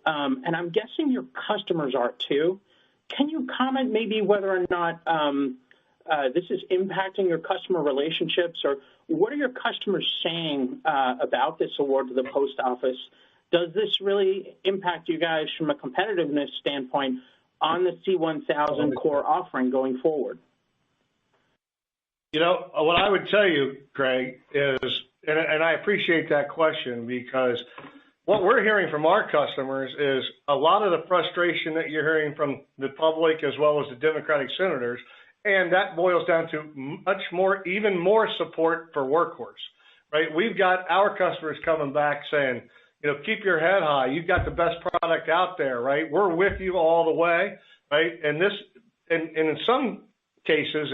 and I'm guessing your customers are too. Can you comment maybe whether or not this is impacting your customer relationships, or what are your customers saying about this award to the post office? Does this really impact you guys from a competitiveness standpoint on the C1000 core offering going forward? What I would tell you, Craig, is, and I appreciate that question, because what we're hearing from our customers is a lot of the frustration that you're hearing from the public as well as the Democratic senators, and that boils down to even more support for Workhorse, right? We've got our customers coming back saying, keep your head high. You've got the best product out there, right? We're with you all the way, right? And in some cases,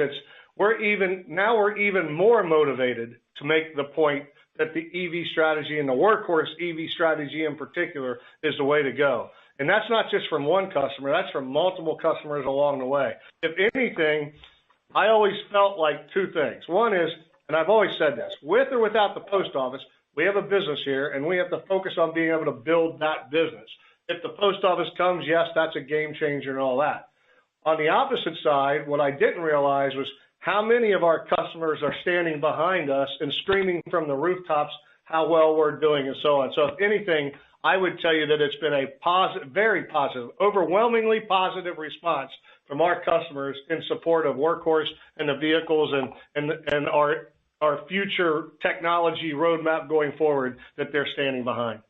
we're even more motivated to make the point that the EV strategy and the Workhorse EV strategy in particular is the way to go. And that's not just from one customer, that's from multiple customers along the way. If anything, I always felt like 2 things. One is, and I've always said this, with or without the post office, we have a business here, and we have to focus on being able to build that business. If the post office comes, yes, that's a game changer and all that. On the opposite side, what I didn't realize was how many of our customers are standing behind us and screaming from the rooftops how well we're doing and so on. So if anything, I would tell you that it's been a positive, very positive, overwhelmingly positive response from our customers in support of Workhorse and the vehicles and our future technology roadmap going forward that they're standing behind.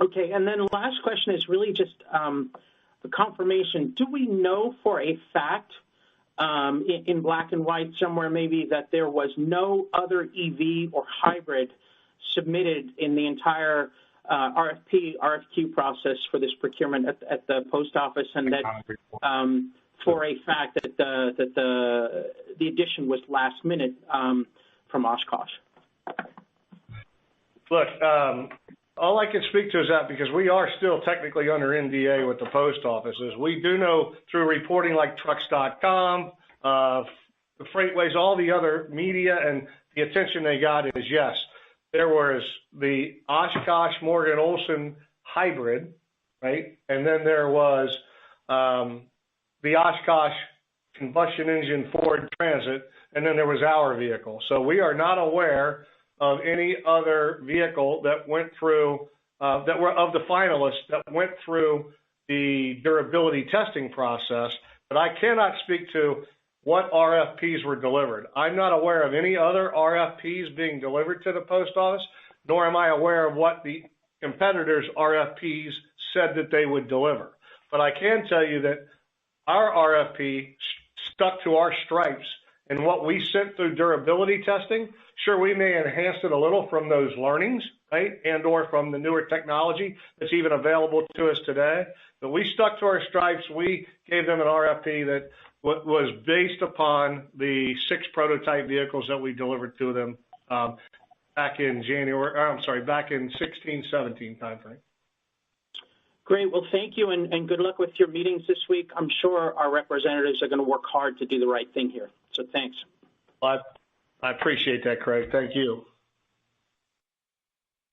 Okay, and then last question is really just the confirmation. Do we know for a fact in black and white somewhere maybe that there was no other EV or hybrid submitted in the entire RFQ process for this procurement at the post office, and that for a fact that the addition was last minute from Oshkosh? Look, all I can speak to is that because we are still technically under NDA with the post offices. We do know through reporting like trucks.com, the Freightways, all the other media, and the attention they got is yes, there was the Oshkosh Morgan Olson hybrid, right? And then there was the Oshkosh combustion engine Ford Transit, and then there was our vehicle. So we are not aware of any other vehicle that went through, that were of the finalists that went through the durability testing process, but I cannot speak to what RFPs were delivered. I'm not aware of any other RFPs being delivered to the post office, nor am I aware of what the competitors' RFPs said that they would deliver. But I can tell you that our RFP stuck to our stripes, and what we sent through durability testing, sure, we may enhance it a little from those learnings, right, and or from the newer technology that's even available to us today. But we stuck to our stripes. We gave them an RFP that was based upon the 6 prototype vehicles that we delivered to them back in back in 16-17 timeframe. Great. Well, thank you, and good luck with your meetings this week. I'm sure our representatives are going to work hard to do the right thing here. So thanks. I appreciate that, Craig. Thank you.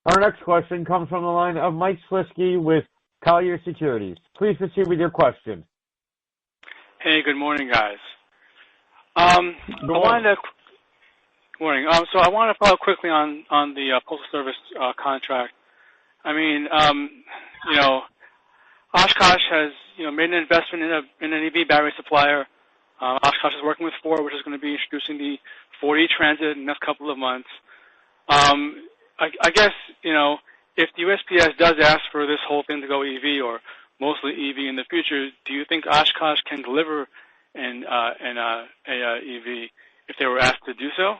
Our next question comes from the line of Mike Slisky with Collier Securities. Please proceed with your question. Hey, good morning, guys. Good morning. Morning. So I want to follow quickly on the Postal Service contract. I mean, Oshkosh has, made an investment in an EV battery supplier. Oshkosh is working with Ford, which is going to be introducing the 4E Transit in the next couple of months. I guess, if the USPS does ask for this whole thing to go EV or mostly EV in the future, do you think Oshkosh can deliver an EV if they were asked to do so?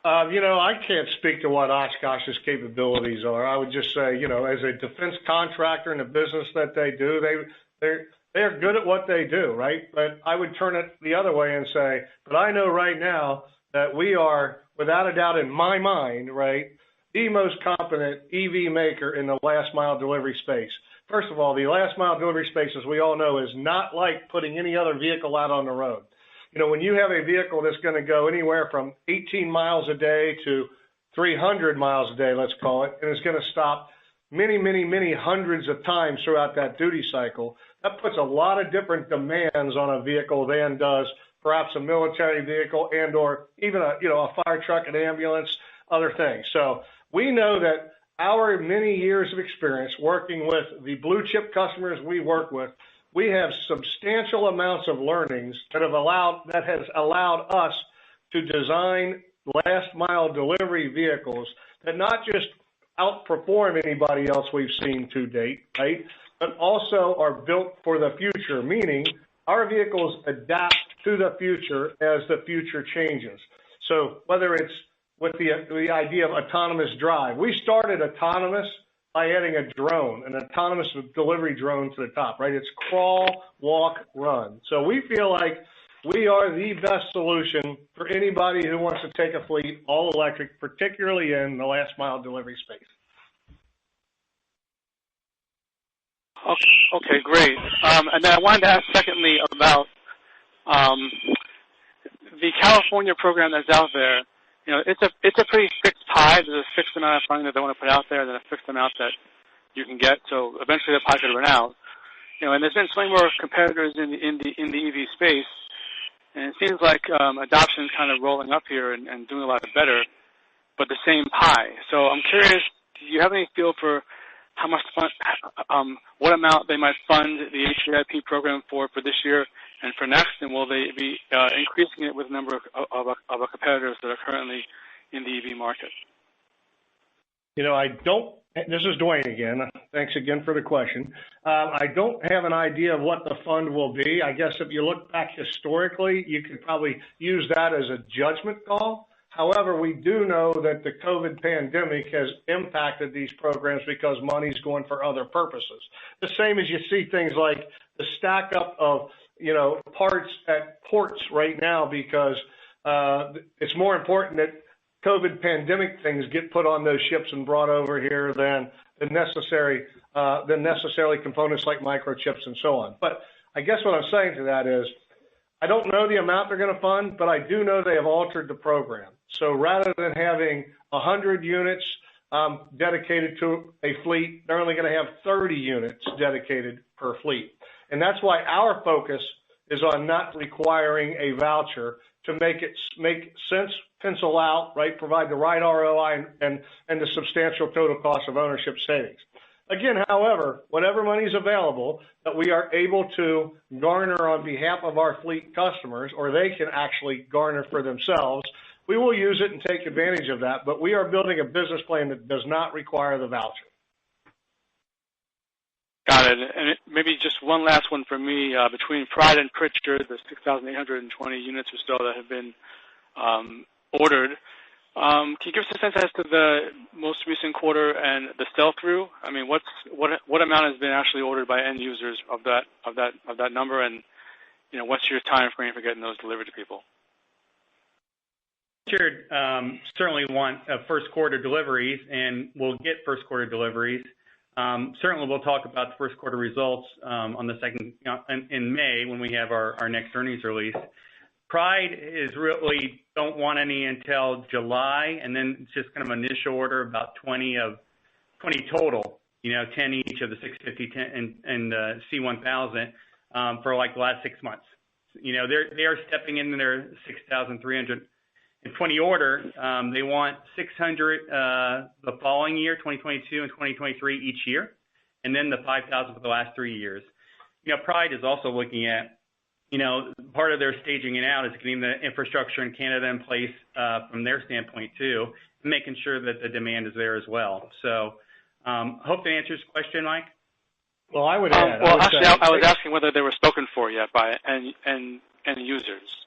I can't speak to what Oshkosh's capabilities are. I would just say, as a defense contractor in the business that they do, they're good at what they do, right? But I would turn it the other way and say, but I know right now that we are, without a doubt in my mind, right, the most competent EV maker in the last mile delivery space. First of all, the last mile delivery space, as we all know, is not like putting any other vehicle out on the road. When you have a vehicle that's going to go anywhere from 18 miles a day to 300 miles a day, let's call it, and it's going to stop many, many, many hundreds of times throughout that duty cycle, that puts a lot of different demands on a vehicle than does perhaps a military vehicle and or even a fire truck, an ambulance, other things. So we know that our many years of experience working with the blue chip customers we work with, we have substantial amounts of learnings that has allowed us to design last mile delivery vehicles that not just outperform anybody else we've seen to date, right? But also are built for the future, meaning our vehicles adapt to the future as the future changes. So whether it's with the idea of autonomous drive, we started autonomous by adding a drone, an autonomous delivery drone to the top, right? It's crawl, walk, run. So we feel like we are the best solution for anybody who wants to take a fleet all electric, particularly in the last mile delivery space. Okay, great. And then I wanted to ask secondly about the California program that's out there. It's a pretty fixed pie. There's a fixed amount of funding that they want to put out there, and then a fixed amount that you can get. So eventually the pie could run out. And there's been so many more competitors in the EV space, and it seems like adoption is kind of rolling up here and doing a lot better, but the same pie. So I'm curious, do you have any feel for how much what amount they might fund the HVIP program for this year and for next, and will they be increasing it with a number of competitors that are currently in the EV market? This is Dwayne again. Thanks again for the question. I don't have an idea of what the fund will be. I guess if you look back historically, you could probably use that as a judgment call. However, we do know that the COVID pandemic has impacted these programs because money's going for other purposes. The same as you see things like the stack up of, parts at ports right now because it's more important that COVID pandemic things get put on those ships and brought over here than necessarily components like microchips and so on. But I guess what I'm saying to that is, I don't know the amount they're going to fund, but I do know they have altered the program. So rather than having 100 units dedicated to a fleet, they're only going to have 30 units dedicated per fleet. And that's why our focus is on not requiring a voucher to make sense, pencil out, right, provide the right ROI and the substantial total cost of ownership savings. Again, however, whatever money is available that we are able to garner on behalf of our fleet customers, or they can actually garner for themselves, we will use it and take advantage of that. But we are building a business plan that does not require the voucher. Got it. And maybe just one last one for me. Between Pride and Pritzker, the 6,820 units or so that have been ordered, can you give us a sense as to the most recent quarter and the sell-through? I mean, what amount has been actually ordered by end users of that number, and what's your time frame for getting those delivered to people? Sure. Certainly want first quarter deliveries, and we'll get first quarter deliveries. Certainly, we'll talk about the first quarter results on the second in May when we have our next earnings release. Pride is really don't want any until July, and then it's just kind of an initial order, about 20 total, 10 each of the 650 and C1000 for like the last 6 months. They are stepping into their 6,320 order. They want 600 the following year, 2022 and 2023 each year, and then the 5,000 for the last 3 years. Pride is also looking at part of their staging it out is getting the infrastructure in Canada in place from their standpoint too, and making sure that the demand is there as well. So, hope that answers the question, Mike. Well, I would add. I was asking whether they were spoken for yet by end users.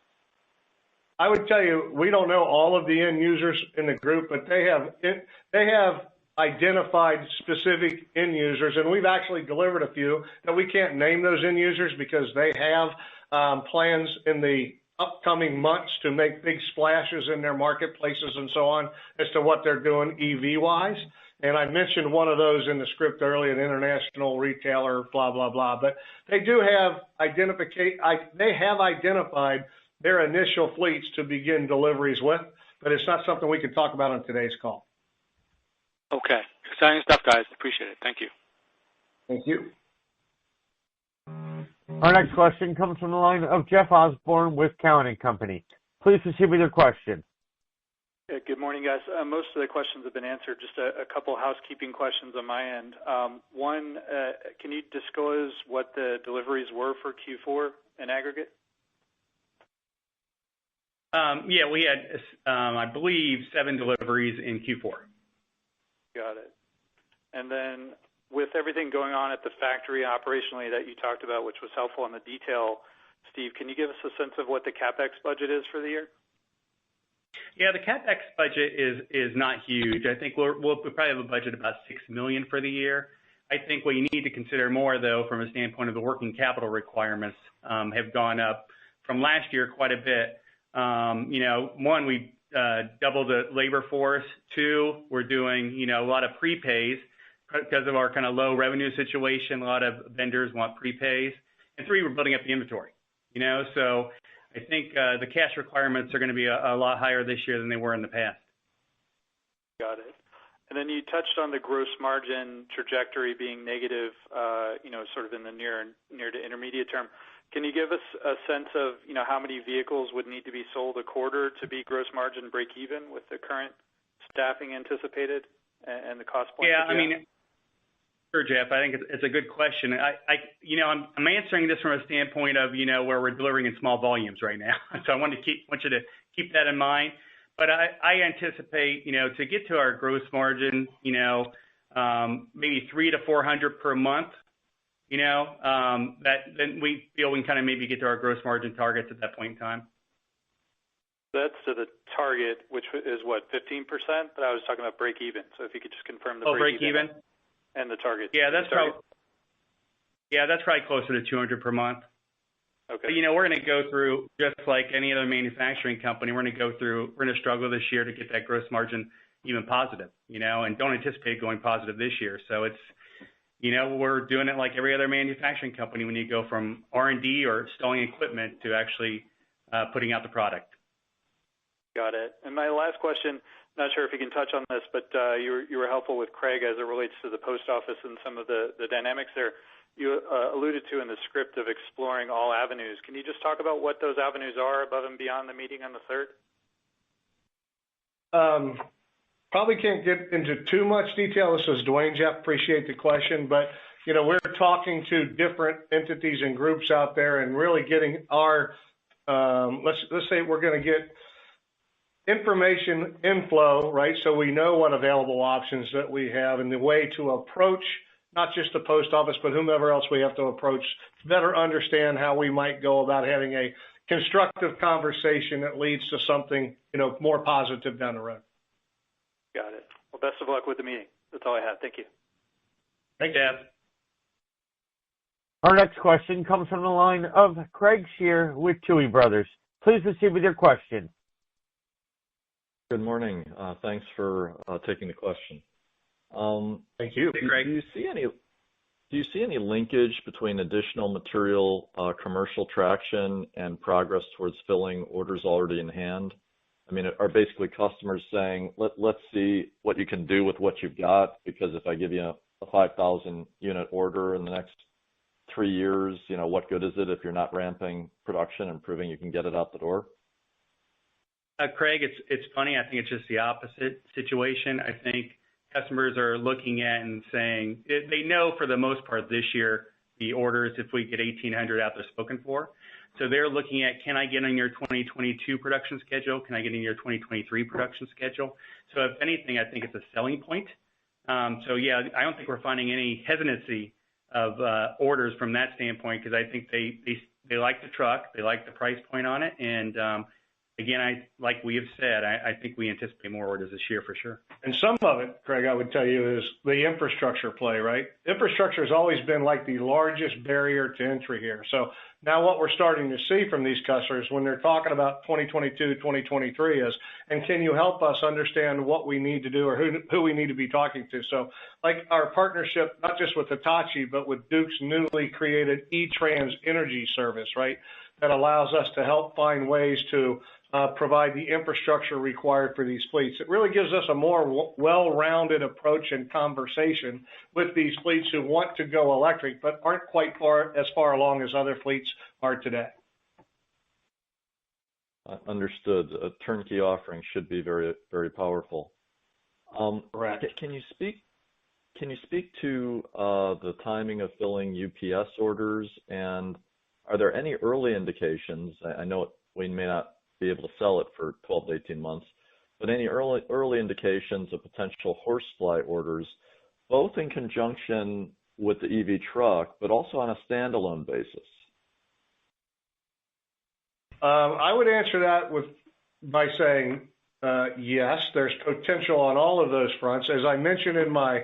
I would tell you, we don't know all of the end users in the group, but they have identified specific end users, and we've actually delivered a few that we can't name those end users because they have plans in the upcoming months to make big splashes in their marketplaces and so on as to what they're doing EV-wise. And I mentioned one of those in the script earlier, an international retailer, blah, blah, blah. But they do have they have identified their initial fleets to begin deliveries with, but it's not something we can talk about on today's call. Okay. Exciting stuff, guys. Appreciate it. Thank you. Thank you. Our next question comes from the line of Jeff Osborne with Cowen and Company. Please proceed with your question. Yeah, good morning, guys. Most of the questions have been answered. Just a couple housekeeping questions on my end. One, can you disclose what the deliveries were for Q4 in aggregate? Yeah, we had, I believe, 7 deliveries in Q4. Got it. And then with everything going on at the factory operationally that you talked about, which was helpful in the detail, Steve, can you give us a sense of what the CapEx budget is for the year? Yeah, the CapEx budget is not huge. I think we'll probably have a budget about $6 million for the year. I think what you need to consider more, though, from a standpoint of the working capital requirements, have gone up from last year quite a bit. One, we doubled the labor force. 2, we're doing a lot of prepays because of our kind of low revenue situation. A lot of vendors want prepays. And 3, we're building up the inventory. So I think the cash requirements are going to be a lot higher this year than they were in the past. Got it. And then you touched on the gross margin trajectory being negative, sort of in the near to intermediate term. Can you give us a sense of, how many vehicles would need to be sold a quarter to be gross margin break even with the current staffing anticipated and the cost point? Yeah, sure, Jeff. I think it's a good question. I'm answering this from a standpoint of, where we're delivering in small volumes right now. So I want you to keep that in mind. But I anticipate, to get to our gross margin, maybe 300 to 400 per month, then we feel we can kind of maybe get to our gross margin targets at that point in time. That's to the target, which is what, 15%? But I was talking about break even. So if you could just confirm the break even and the target. Yeah, that's probably closer to 200 per month. Okay. But, we're going to go through, just like any other manufacturing company, we're going to struggle this year to get that gross margin even positive, and don't anticipate going positive this year. So it's, we're doing it like every other manufacturing company when you go from R&D or installing equipment to actually putting out the product. Got it. And my last question, not sure if you can touch on this, but you were helpful with Craig as it relates to the post office and some of the dynamics there. You alluded to in the script of exploring all avenues. Can you just talk about what those avenues are above and beyond the meeting on the 3rd? Probably can't get into too much detail. This is Dwayne. Jeff, appreciate the question, but we're talking to different entities and groups out there and really getting our let's say we're going to get information inflow, right? So we know what available options that we have and the way to approach not just the post office, but whomever else we have to approach to better understand how we might go about having a constructive conversation that leads to something, more positive down the road. Got it. Well, best of luck with the meeting. That's all I have. Thank you. Thanks, Jeff. Our next question comes from the line of Craig Shear with Tuohy Brothers. Please proceed with your question. Good morning. Thanks for taking the question. Thank you. Hey, Craig. Do you see any linkage between additional material commercial traction and progress towards filling orders already in hand? I mean, are basically customers saying, let's see what you can do with what you've got, because if I give you a 5,000 unit order in the next 3 years, what good is it if you're not ramping production and proving you can get it out the door? Craig, it's funny. I think it's just the opposite situation. I think customers are looking at and saying, they know for the most part this year, the orders, if we get 1,800 out there spoken for. So they're looking at, can I get on your 2022 production schedule? Can I get in your 2023 production schedule? So if anything, I think it's a selling point. So yeah, I don't think we're finding any hesitancy of orders from that standpoint, because I think they like the truck, they like the price point on it, and again, like we have said, I think we anticipate more orders this year for sure. And some of it, Craig, I would tell you, is the infrastructure play, right? Infrastructure has always been like the largest barrier to entry here. So now what we're starting to see from these customers when they're talking about 2022, 2023 is, and can you help us understand what we need to do or who we need to be talking to? So like our partnership, not just with Hitachi, but with Duke's newly created E-Trans Energy service, right? That allows us to help find ways to provide the infrastructure required for these fleets. It really gives us a more well-rounded approach and conversation with these fleets who want to go electric, but aren't quite as far along as other fleets are today. Understood. A turnkey offering should be very, very powerful. Correct. Can you speak to the timing of filling UPS orders, and are there any early indications? I know we may not be able to sell it for 12 to 18 months, but any early indications of potential horsefly orders, both in conjunction with the EV truck, but also on a standalone basis? I would answer that by saying yes, there's potential on all of those fronts. As I mentioned in my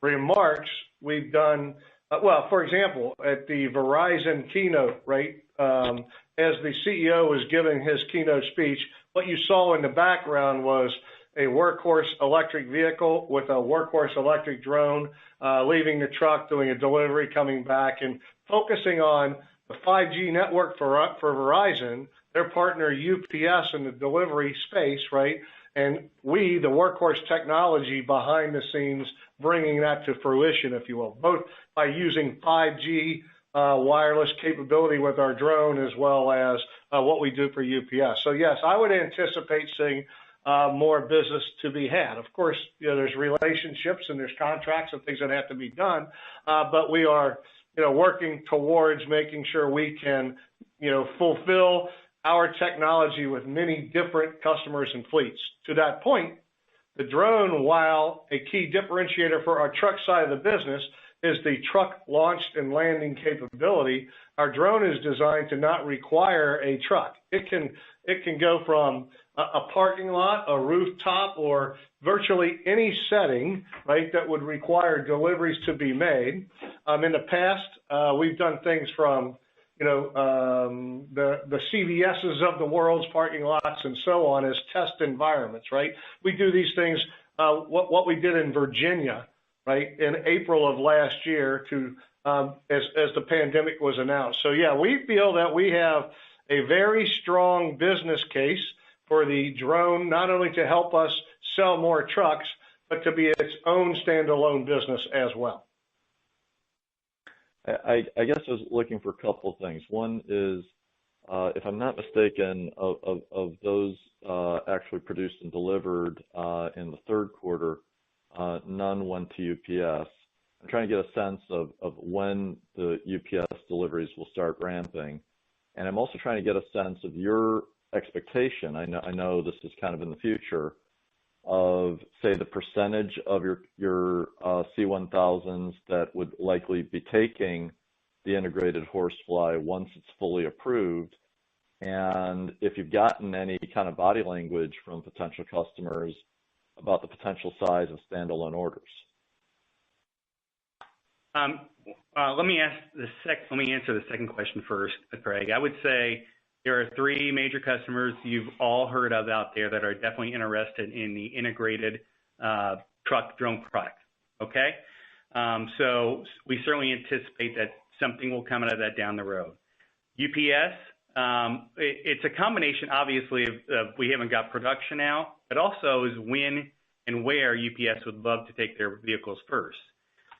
remarks, we've done, for example, at the Verizon keynote, right, as the CEO was giving his keynote speech, what you saw in the background was a Workhorse electric vehicle with a Workhorse electric drone leaving the truck, doing a delivery, coming back, and focusing on the 5G network for Verizon, their partner UPS in the delivery space, right? And we, the Workhorse technology behind the scenes, bringing that to fruition, if you will, both by using 5G wireless capability with our drone as well as what we do for UPS. So yes, I would anticipate seeing more business to be had. Of course, there's relationships and there's contracts and things that have to be done, but we are, working towards making sure we can, fulfill our technology with many different customers and fleets. To that point, the drone, while a key differentiator for our truck side of the business, is the truck launched and landing capability. Our drone is designed to not require a truck. It can go from a parking lot, a rooftop, or virtually any setting, right, that would require deliveries to be made. In the past, we've done things from, the CVS's of the world's parking lots and so on as test environments, right? We do these things, what we did in Virginia, right, in April of last year as the pandemic was announced. So yeah, we feel that we have a very strong business case for the drone, not only to help us sell more trucks, but to be its own standalone business as well. I guess I was looking for a couple of things. One is, if I'm not mistaken, of those actually produced and delivered in the third quarter, none went to UPS. I'm trying to get a sense of when the UPS deliveries will start ramping. And I'm also trying to get a sense of your expectation. I know this is kind of in the future of, say, the percentage of your C1000s that would likely be taking the integrated horsefly once it's fully approved, and if you've gotten any kind of body language from potential customers about the potential size of standalone orders. Let me answer the second question first, Craig. I would say there are three major customers you've all heard of out there that are definitely interested in the integrated truck drone product. Okay, so we certainly anticipate that something will come out of that down the road. UPS, it's a combination, obviously, of we haven't got production now, but also is when and where UPS would love to take their vehicles first.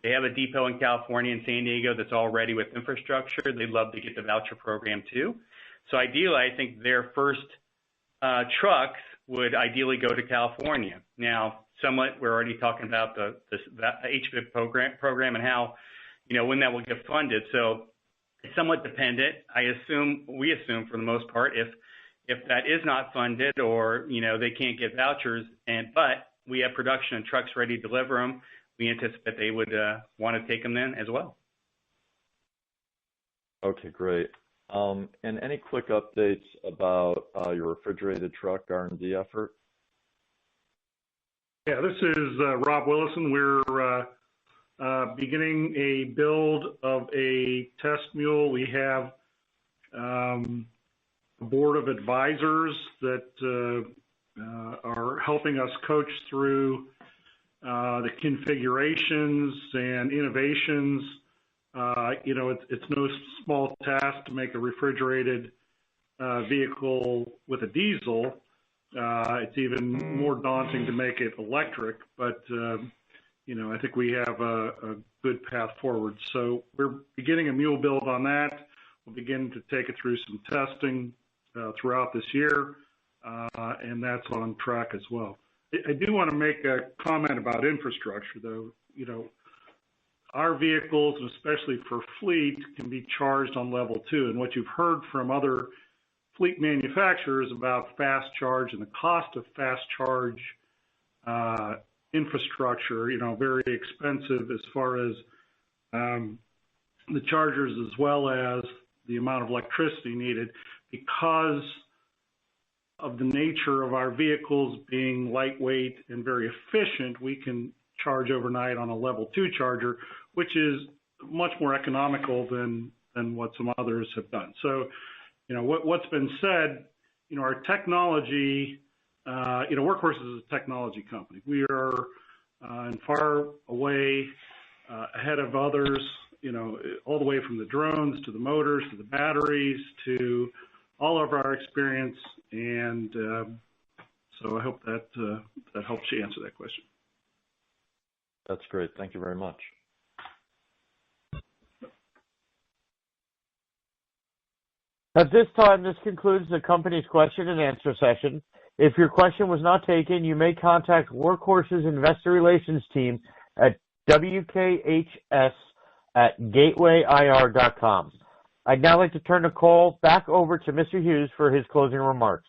They have a depot in California and San Diego that's all ready with infrastructure. They'd love to get the voucher program too. So ideally, I think their first trucks would ideally go to California. Now, somewhat, we're already talking about the HVIP program and how, when that will get funded. So it's somewhat dependent. We assume for the most part, if that is not funded or, they can't get vouchers, but we have production and trucks ready to deliver them, we anticipate they would want to take them then as well. Okay, great. And any quick updates about your refrigerated truck R&D effort? Yeah, this is Rob Willison. We're beginning a build of a test mule. We have a board of advisors that are helping us coach through the configurations and innovations. It's no small task to make a refrigerated vehicle with a diesel. It's even more daunting to make it electric, but I think we have a good path forward. So we're beginning a mule build on that. We'll begin to take it through some testing throughout this year, and that's on track as well. I do want to make a comment about infrastructure, though. Our vehicles, especially for fleet, can be charged on level 2. And what you've heard from other fleet manufacturers about fast charge and the cost of fast charge infrastructure, very expensive as far as the chargers as well as the amount of electricity needed. Because of the nature of our vehicles being lightweight and very efficient, we can charge overnight on a level 2 charger, which is much more economical than what some others have done. So, what's been said, our technology, Workhorse is a technology company. We are far away ahead of others, all the way from the drones to the motors to the batteries to all of our experience. And so I hope that helps you answer that question. That's great. Thank you very much. At this time, this concludes the company's question and answer session. If your question was not taken, you may contact Workhorse's investor relations team at WKHS@gatewayir.com. I'd now like to turn the call back over to Mr. Hughes for his closing remarks.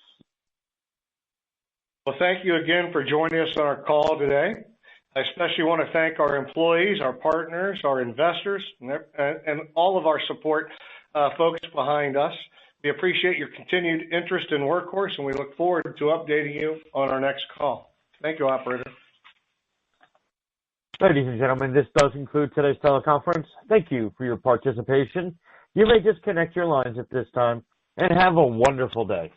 Well, thank you again for joining us on our call today. I especially want to thank our employees, our partners, our investors, and all of our support folks behind us. We appreciate your continued interest in Workhorse, and we look forward to updating you on our next call. Thank you, operator. Ladies and gentlemen, this does conclude today's teleconference. Thank you for your participation. You may disconnect your lines at this time, and have a wonderful day.